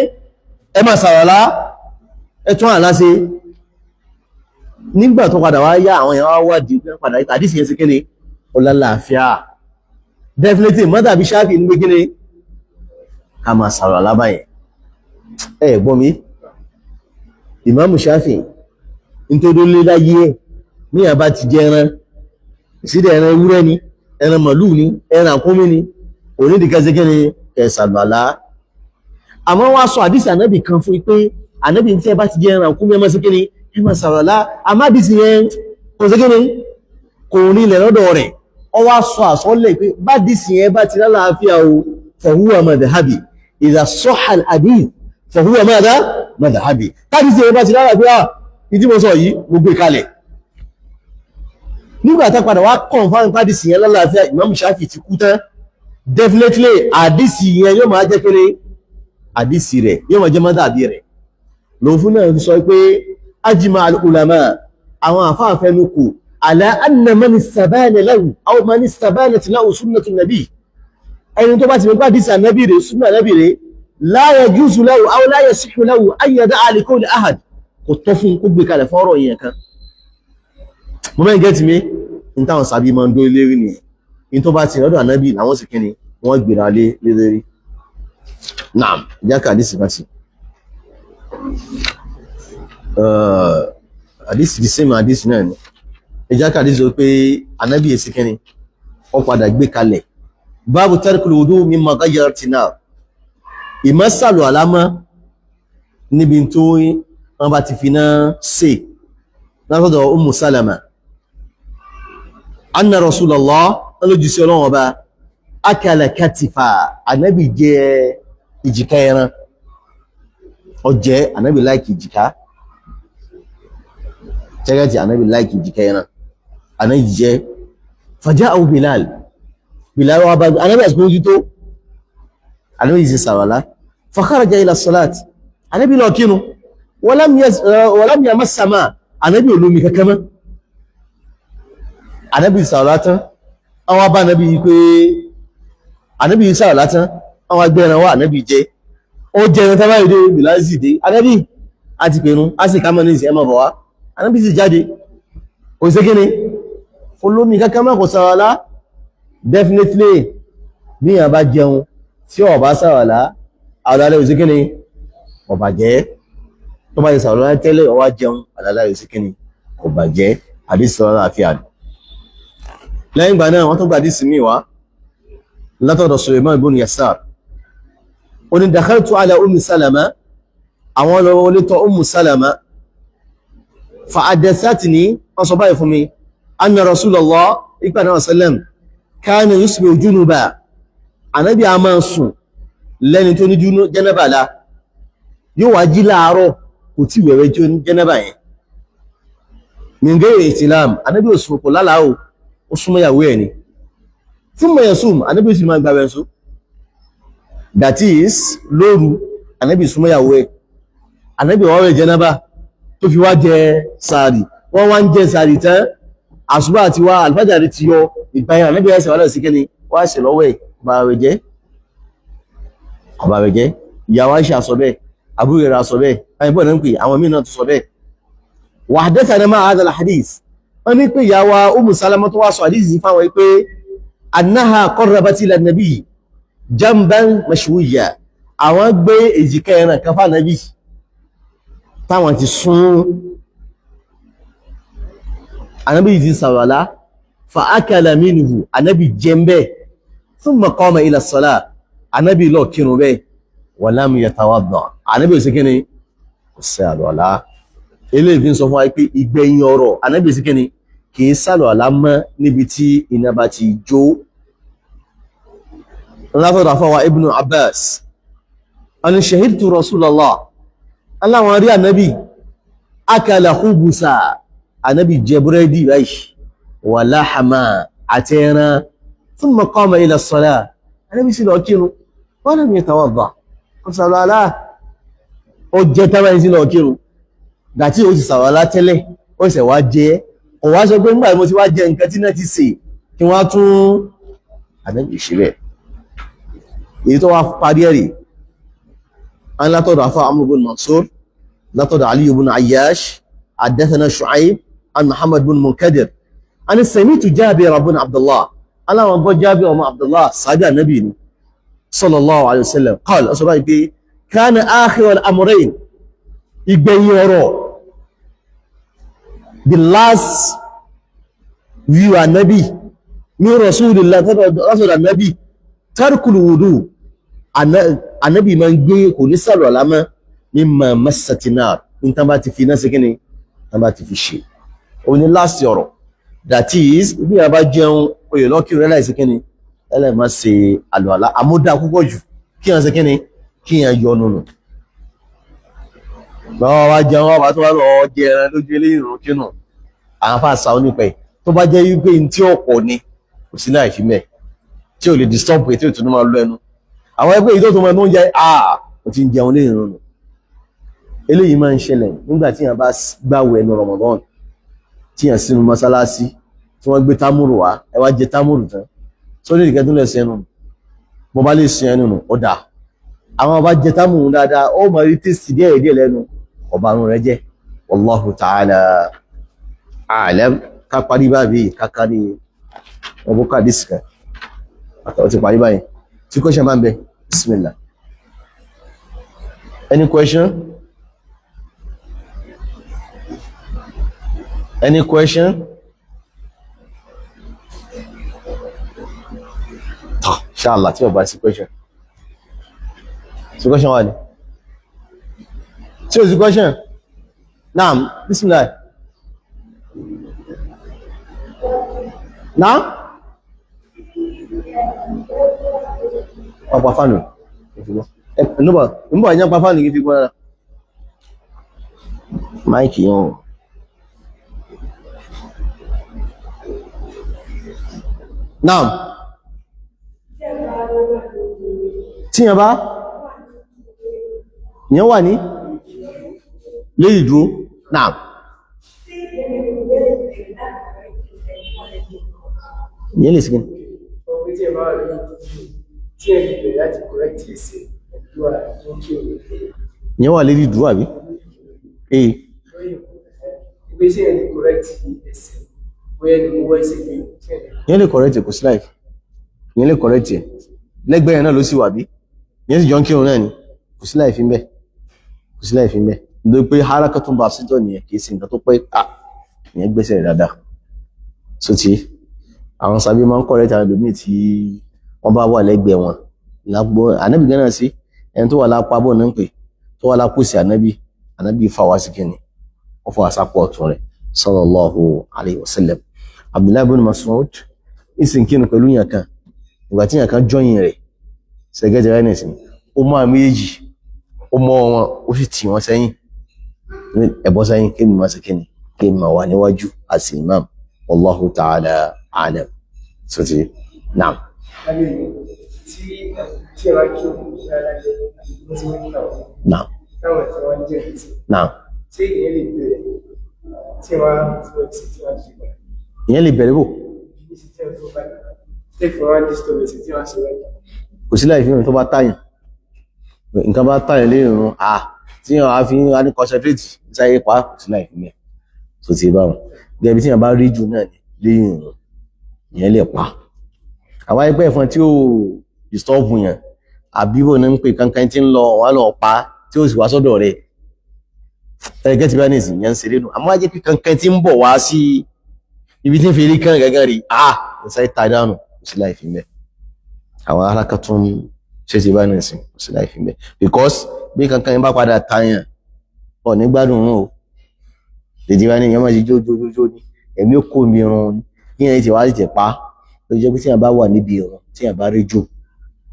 ẹ máa sàrọ̀lá ẹ tán àlá sí. Nígbà tó padà wá yá àwọn èèyàn wá wádìí padà ìtàdí sí yẹn sí kíni ó lálàáfíà. Definitely mọ́tàbí Ṣáfì ní pé kíni ká máa sàrọ̀lá báyẹn. Ẹ gbọ́ mi, Imam Ṣáfì nítorí lé láyé ẹ̀ ní àbá ti jẹ ẹran ìsídẹ̀ ẹran ewúrẹ́ ni, ẹran màlúù ni, ẹran àkúnmí ni, onídìíkẹ́sẹ́kẹ́ ni ẹ̀sàlùwàlá. Àmọ́ wá sọ àdísì ànábì kan fún pé ànábì tí ẹ bá ti jẹ ẹran àkúnmí ẹ má ṣe kíni, ẹ má sàlùwàlá. Àmọ́ àdísì yẹn kò ṣe kíni, kò ní ilẹ̀ lọ́dọ̀ rẹ̀. Ọ wá sọ àsọ́lẹ̀ pé bá àdísì yẹn bá ti lálàáfíà o fahuwa madhhabi idha sahha al-hadith fahuwa madhhabi. Tàbísì yẹn bá ti lálàáfíà ìdí mo sọ yìí gbogbo ìkalẹ̀. Nígbà tá padà wá confirm pàdísì yẹn lálàáfíà Imam Ṣáfì ti kú tán, definitely àdísì yẹn yóò máa jẹ́ kéré, àdísì rẹ̀ yóò máa jẹ́ madhhabi rẹ̀. Lò fún náà sọ pé ajma al-ulama àwọn àfáà fẹ́nu kò ala anna man istabana lahu aw man istabanat lahu sunnatu nabi, ẹni tó bá ti mẹ́gbà àdísì ànábì rẹ̀ súnà ànábì rẹ̀ la yajuzu lahu aw la yasihhu lahu an yada'a li qawli ahad, kò tọ́ fún kó gbé kalẹ̀ fọ́rọ̀ yẹn kan. Mo mẹ́ gẹ́tì mi ní táwọn sàbí máa ń dó lérí nìyẹn, in tó bá ti rọ́dọ̀ ànábì làwọn sì kíni wọ́n gbèrà lé lérí. Naam, ìjákà àdísì bá ti àdísì the same àdísì náà ni ìjákà àdísì pé ànábì èsì kíni ó padà gbé kalẹ̀. Báàbù tarkul wudu mimma ghayyaratin nar, ìmọ́sàlù àlámọ́ níbi tó wọ́n bá ti fi náà sí látọ̀dọ̀ Ummu Salama anna Rasulullah olójúsí ọlọ́wọ́ bá akala katifa, ànábì jẹ ìjìká ẹran ọjẹ́, ànábì láìkì ìjìká tẹ́gẹ́tì, ànábì láìkì ìjìká ẹran ànábì jẹ. Faja'ahu Bilal wà bá ànábì àsìkò ojú tó ànábì sí sàwàlá fa kharaja ila salat, ànábì lọ kínu walam yamassa ma, ànábì olómi kankan mọ́. Ànábì sàwàlá tán àwọn bá ànábì pé ànábì sàwàlá tán àwọn agbẹ́ran wà ànábì jẹ ó jẹ ẹran tábà ìdé Bilal sì dé, ànábì àti pẹ̀rún á sì kámọ́ ní ìsẹ̀ ẹmọ bọ̀ wá, ànábì sì jáde kò sí kíni olómi kankan mọ́ kò sàwàlá. Definitely bí yàn bá jẹun tí ó bá sàwàlá àdálẹ́ ò sí kíni kò bàjẹ́, tó bá yẹ sàwàlá tẹ́lẹ̀ ó wá jẹun àdálẹ́ ò sí kíni kò bàjẹ́. Àdísì sọ́rọ̀ àfíà. Lẹ́yìn ìgbà náà wọ́n tó gba àdísì míì wá látọ̀dọ̀ Sulaiman ibn Yasar, ó ní dakhaltu ala Ummi Salama, àwọn lọ́wọ́ létọ́ Ummu Salama fa haddathatni, wọ́n sọ báyìí fún mi anna Rasulullah ìpàdé sallam kana yusbihu junuba, ànábì a máa sùn lẹ́ni tó ní jẹ́nàbà lá, yóò wá jí láàárọ̀ kò tí wẹ̀wẹ̀ jẹ́nàbà yẹn. Min ghayri ihtilam, ànábì ò sùn kò lálàá ó súnmọ́ ìyàwó ẹ̀ ni. Thumma yasum, ànábì sì máa gbààwẹ̀ sùn. That is lóru ànábì súnmọ́ ìyàwó ẹ̀, ànábì wá wẹ̀ jẹ́nàbà tó fi wá jẹ sàárì, wọ́n wá ń jẹ sàárì tán àṣùbà àti wá àlùfájàrí ti yọ, ìgbàyàn ànábì ẹ̀sẹ̀ wà lọ sí kíni wá ṣe lọ́wọ́ ẹ̀ ọba rẹ̀ jẹ́. Ìyàwó Àìṣà sọ bẹ́ẹ̀, àbúrò rẹ̀ sọ bẹ́ẹ̀, àyìnbọ̀ náà ń pè àwọn míì náà tó sọ bẹ́ẹ̀. wa hadathana ma hadha al-hadith wọ́n ní pé ìyá wa Ummu Salama tó wá sọ hadith yìí fáwọn pé annaha qarrabat ila an-nabi jamban mashwiya àwọn gbé èjìká ẹran kan fún Ànábì táwọn ti sún Ànábì ti sàwàlá fa akala minhu Ànábì jẹ́mbẹ́ thumma qama ila as-salat Ànábì lọ kírun bẹ́ẹ̀ wa lam yatawadda Ànábì sí kíni kò sí àlùwàlá eléyìí fi ń sọ fún wa pé ìgbẹ̀yìn ọ̀rọ̀ Ànábì sí kíni kì í sàlùwàlá mọ́ níbi tí iná bá ti jó látọ̀dọ̀ àfọwà Ibn Abbas an shahidtu Rasulallah aláwọn rí Ànábì akala khubusa Ànábì jẹ búrẹ́dì báyìí wà láhàmà àti ẹran thumma qama ila as-salah Ànábì sí lọ kírun wa lam yatawadda ọ̀sàlọ́lá ó jẹ́ tàbí sí lọ kírun gàtí ó ti sàwọ́lá tẹ́lẹ̀ ó sì wá jẹ́ kò wá sọ pé nígbà mo ti wá jẹ nǹkan tí náà ti sè kí wọ́n tún Ànábì ṣe bẹ́ẹ̀ èyí tó wá parí ẹ̀rì an látọ̀dọ̀ afọ́ Amr ibn Mansur látọ̀dọ̀ Ali ibn Ayyash haddathana Shu'aib an Muhammad ibn Munkadir an sami'tu Jabir ibn Abdullah aláwọn gbọ́ Jabir ọmọ Abdullah sàábí Ànábì ni sallallahu alayhi wa sallam qala ọsọ báyìí pé kana akhir al-amrayn ìgbẹ̀yìn ọ̀rọ̀ the last view Ànábì min Rasulillah látọ̀dọ̀ Ànábì tarkul wudu Ànábì máa ń gbé kò ní sàlọ̀ lámọ́ mimma massati nar ní tán bá ti fi iná sí kíni tán bá ti fi ṣe o ní last ọ̀rọ̀ that is bí a bá jẹun oyè lọ́kì rẹ̀ láìsí kíni ẹlẹ́mọ̀ sí àlùwàlá àmúdá púpọ̀ jù kí wọ́n sí kíni kí wọ́n yọ nùnù báwọn wá jẹun wọ́n bá tó wá lọ jẹ ẹran lójú ilé ìrùn kínú àwọn fàṣà onípẹ̀ tó bá jẹ́ wípé ní tí ọ̀pọ̀ ni kò sí láì fi mẹ́ tí ò lè disturb ètò ìtùnú máa lọ ẹnu àwọn ẹgbẹ́ ìtò tó máa ń jẹ ó ti ń jẹun lé ìrùn nù eléyìí máa ń ṣẹlẹ̀ nígbà tí yàn bá gbààwẹ̀ ẹnu Ramadan tí yàn sínú mọ́sálásí tí wọ́n gbé támùrù wá ẹ wá jẹ támùrù tán sórí ìkẹ́ tó lẹ̀ sí ẹnu mo bá lè sin ẹnu nù ó dà àwọn ọba jẹ támùrù dáadáa ó máa rí tèsì díẹ̀ díẹ̀ lẹ́nu ọba àrùn rẹ jẹ́ wallahu ta'ala a'lam ká parí báyìí kákárí ọbúkà dísìkà àtàwọn ti parí báyìí tí question máa ń bẹ bismillah any question? Any question? Inshallah, tí ó bá sí question. Sí question wà ní? Tí ó sí question? Naam, bismillah. Naam? Ọ̀pá fánù. Nígbà ìyàn pa fánù kí fi gbọ́nà. Máìkì yàn. Naam. Tí yàn bá yàn wà ní léyìí dúró. Naam. Yẹn lè síkín. Yẹn wà léyìí dúró àbí? Ee. Yẹn lè correct kò sí life. Yẹn lè correct ẹ̀. Lẹ́gbẹ̀ẹ́ yẹn náà ló sì wà bí. Yẹn sì jọ ń kírun náà ni. Kò sí life ń bẹ. Kò sí life ń bẹ. Nítorí pé harakatun basitọ̀ nìyẹn kì í sí nǹkan tó pẹ́ ìyẹn gbẹ́sẹ̀ rẹ̀ dáadáa. So ti àwọn sàbí máa ń correct àwọn ẹlòmíì tí wọ́n bá wà lẹ́gbẹ̀ẹ́ wọn. Ànábì gan náà sí ẹni tó wà lápá bọ̀ náà ń pè tó wà lápò sí ànábì fà wá sí kíni. Wọ́n fà wá sápọ̀ ọ̀tún rẹ̀ sallallahu alayhi wa sallam. Abdullahi ibn Mas'ud ìsìn kínú pẹ̀lú yàn kan ìgbà tí yàn kan jọyìn rẹ̀ sẹ́gẹ́jẹ̀ rẹ̀ nìsìn ó mọ́ àmì èjì ó mọ́ wọn ó sì tì wọ́n sẹ́yìn ẹ̀bọ́ sẹ́yìn kí ni máa ṣe kí ni kí ni máa wà níwájú àti imam wallahu ta'ala a'lam sọ́tí naam. Naam. Naam. Ìyẹn lè bẹ̀rẹ̀ bò. Kò sí láì fi hàn tó bá táyàn. Nǹkan bá táyàn lé ìrùn tí yàn á fi ń ní concentrate sáyé pa kò sí láì fi mẹ́. tó ti bá wọn gẹ́gẹ́ bí tí yàn bá rí jù náà lẹ́yìn ìyẹn lè pa àwọn ẹgbẹ́ ẹ̀fọn tí ó disturb yàn àbíbò ní ń pè kankan tí ń lọ wọn lọ pa tí ó sì wá sọ́dọ̀ rẹ̀ ẹgẹ́ ti bá ní ìsìn yẹn ń ṣeré nù àmọ́ wá jẹ́ pé kankan tí ń bọ̀ wá sí ibi tí ń fi rí kán gẹ́gẹ́ rí ìsáyé ta dànù kò sí láì fi mẹ́ àwọn alákà tó ń ṣe ti bá ní ìsìn kò sí láì fi mẹ́ because bí kankan yẹn bá padà tààyàn ọ̀ ní gbádùn rún o lèdí bá ní ìyẹn máa ṣe jójójójó ní ẹ̀mí ó kó mi rún kí yẹn ti wá ti pa ló jẹ́ pé tí yẹn bá wà níbi ìrún tí yẹn bá rí jù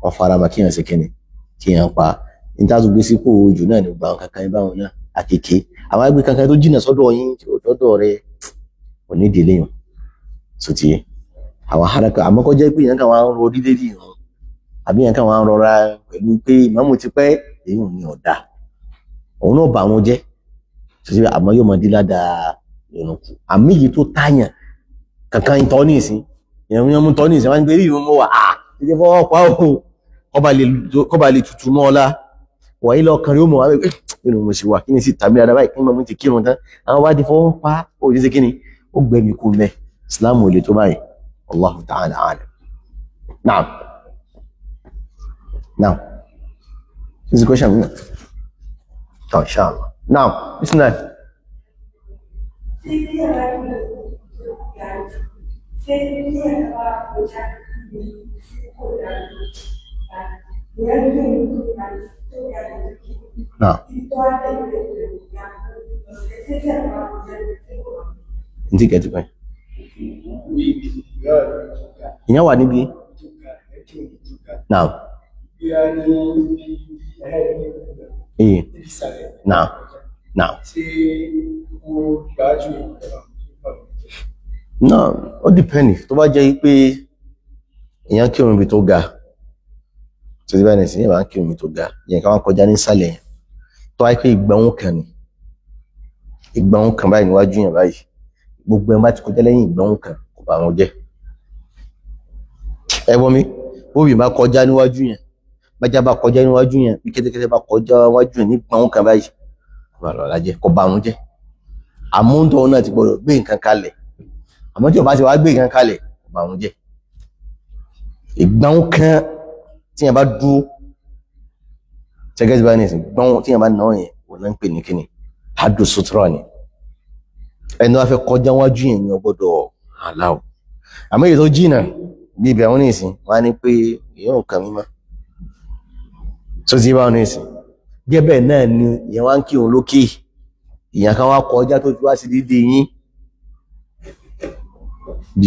wọ́n fara mọ́ kí yẹn ṣe kíni kí yẹn pa níta tó gbé sípò ojú náà ní gbàwọn kankan yẹn báwọn náà àkèké àwọn ẹgbẹ́ kankan tó jìnnà sọ́dọ̀ yín tí ó dọ́dọ̀ rẹ kò ní ìdílé yàn tó ti yẹ àwọn haraka àmọ́ kó jẹ́ pé yẹn kàn wá ń ro dídé dì ìrún àbí yẹn kàn wá ń rọra pẹ̀lú pé ìmáàmù ti pẹ́ èyí ò ní ọ̀dà òun náà bà wọn jẹ́ tó ti yẹ àmọ́ yóò mọ dí ládàá ìrún kù àmì yìí tó táyàn kankan ìtọ́ ní ìsín ìrún mú tọ́ ní ìsìn wọ́n ń gbé ìrún mọ́ wà ìdí fọwọ́ pa ó kọba lè tutù mọ́ ọlá wà ilẹ̀ ọkàn rí ó mọ̀ wá pé inú mo sì wà kí ni sí tàbí dáadáa báyìí kí ni mo ti kírun tán àwọn bá ti fọwọ́ pa ó ti ṣe kí ni ó gbẹ̀mí kú mẹ́ Islam ò lè tó báyìí Allahu ta'ala alam now this is the question oh inshallah now bismillah No. Ntí kẹ́tù pẹ́. Ìyẹn wà níbi. Now. Now. No, ó depend tó bá jẹ́ pé èèyàn kírun ibi tó ga tó ti bá ní ìsìn yẹn bá ń kírun ibi tó ga yẹn ká wá kọjá nísàlẹ̀ yẹn tó wáyé pé ìgbọ̀n kan ni ìgbọ̀n kan báyìí níwájú yẹn báyìí gbogbo ẹ̀ bá ti kọjá lẹ́yìn ìgbọ̀n kan kò bá wọn jẹ́ ẹ gbọ́ mi bóbi bá kọjá níwájú yẹn bájá bá kọjá níwájú yẹn bí kẹ́tẹ́kẹ́tẹ́ bá kọjá níwájú yẹn ní ìgbọ̀n kan báyìí kò bá lọ́la jẹ́ kò bá wọn jẹ́ àmúntọ́ náà ti gbọdọ̀ gbé nǹkan kalẹ̀ àmọ́ tí o bá ti wá gbé nǹkan kalẹ̀ kò bá wọn jẹ́ ìgbọ̀n kan tí yẹn bá dúró ṣẹ́gẹ́sì bá ní ìsìn gbọ́n tí yẹn bá náà yẹn wọ́n náà ń pè ní kíni hadu sutura ni ẹni wá fẹ́ kọjá wájú yẹn ni ọgbọ́dọ̀ aláwọ̀ àmọ́ èyí tó jìnà bí ibẹ̀ wọn ní ìsìn wọ́n á ní pé èyí ò kàn mí mọ́ tó ti bá wọn ní ìsìn gẹ́bẹ̀ náà ni ìyẹn wá ń kí òun lókè ìyẹn kan wá kọjá tó fi wá sí dídé yín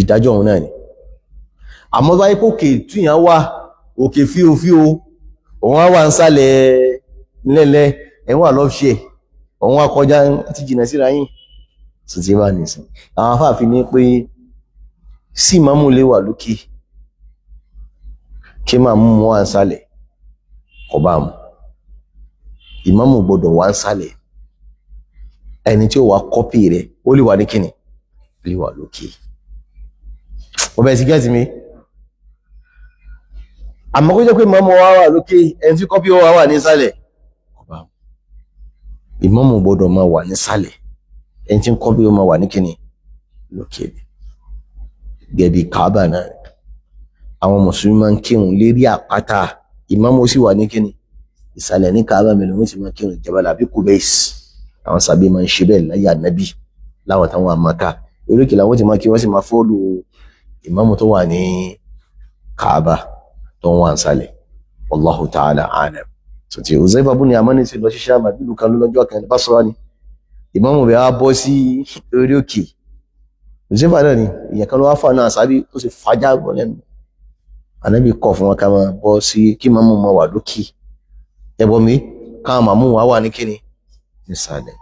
ìdájọ́ òun náà ni àmọ́ báyìí kókè túyàn wà òkè fíofío òun á wà ń sálẹ̀ lẹ́lẹ́ ẹ̀wọ̀n àlọ́ṣẹ́ òun á kọjá ti jìnà síra yín tó ti bá nìsín àwọn afáàfin ní pé sí ìmáàmù lè wà lókè kí màmú wà ń sálẹ̀ kò bá mu ìmáàmù gbọdọ̀ wà ń sálẹ̀ ẹni tí ó wà kọ́pì rẹ̀ ó lè wà ní kíni lè wà lókè ó bẹ̀rẹ̀ sí gẹ́ẹ̀tì mi àmọ́ kó jẹ́ pé ìmáàmù wa wà lókè ẹni tí kọ́pì wa wà nísàlẹ̀ ọba ìmáàmù gbọ́dọ̀ máa wà nísàlẹ̀ ẹni tí kọ́pì wa máa wà ní kíni lókè gẹ̀bí Kaaba náà àwọn mùsùlùmí máa ń kírun lérí àpáta ìmáàmù sì wà ní kíni ìsàlẹ̀ ní Kaaba mẹ́lẹ̀ wọ́n sì máa kírun Jabal àbí Kubais àwọn sàbí máa ń ṣe bẹ́ẹ̀ láyé Ànábì láwọn táwọn àmàkà erékè làwọn ti máa kí wọ́n sì máa fọ́ọ̀lù ìmáàmù tó wà ní Kaaba tó ń wà ń sálẹ̀ wallahu ta'ala alam so tí Uzaifa bú ni àmọ́ ní ti lọ ṣiṣẹ́ àmàbílù kan lọ́jọ́ kan bá sọ́rọ́ ni ìmáàmù rẹ̀ á bọ́ sí orí òkè Uzaifa náà ni ìyẹn kan ló wá fà náà sábí tó sì fàájá gbọ́ lẹ́nu Ànábì kọ̀ fún wọn ká máa bọ́ sí kí ìmáàmù máa wà lókè ẹbọ mi káwọn màmú wa wà ní kíni nísàlẹ̀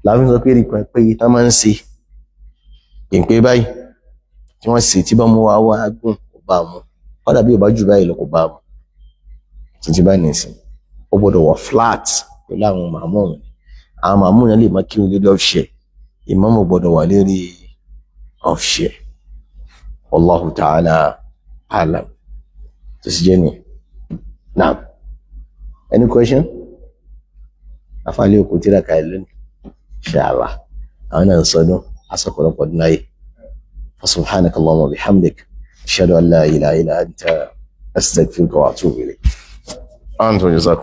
láàrín sọ pé rí pé tá máa ń ṣe ìpè báyìí tí wọ́n sì tí bá mú wa wá gùn kò bá mu kọ́dà bí ò bá jù báyìí lọ kò bá mu títí báyìí nìsín ó gbọ́dọ̀ wà flat pẹ̀lú àwọn màmú ọ̀hún àwọn màmú yẹn lè má kí wọn lérí ọ̀ṣẹ̀ ìmáàmù gbọ́dọ̀ wà lérí ọ̀ṣẹ̀ wallahu ta'ala alam tó sì jẹ́ ni now any question afálẹ́ òkú tíra kàí lónìí inshallah àwọn náà ń sọdún asọ̀pọ̀lọpọ̀ ọdún láyé. فسبحانك اللهم وبحمدك أشهد أن لا إله إلا أنت أستغفرك وأتوب إليك. أنتم جزاكم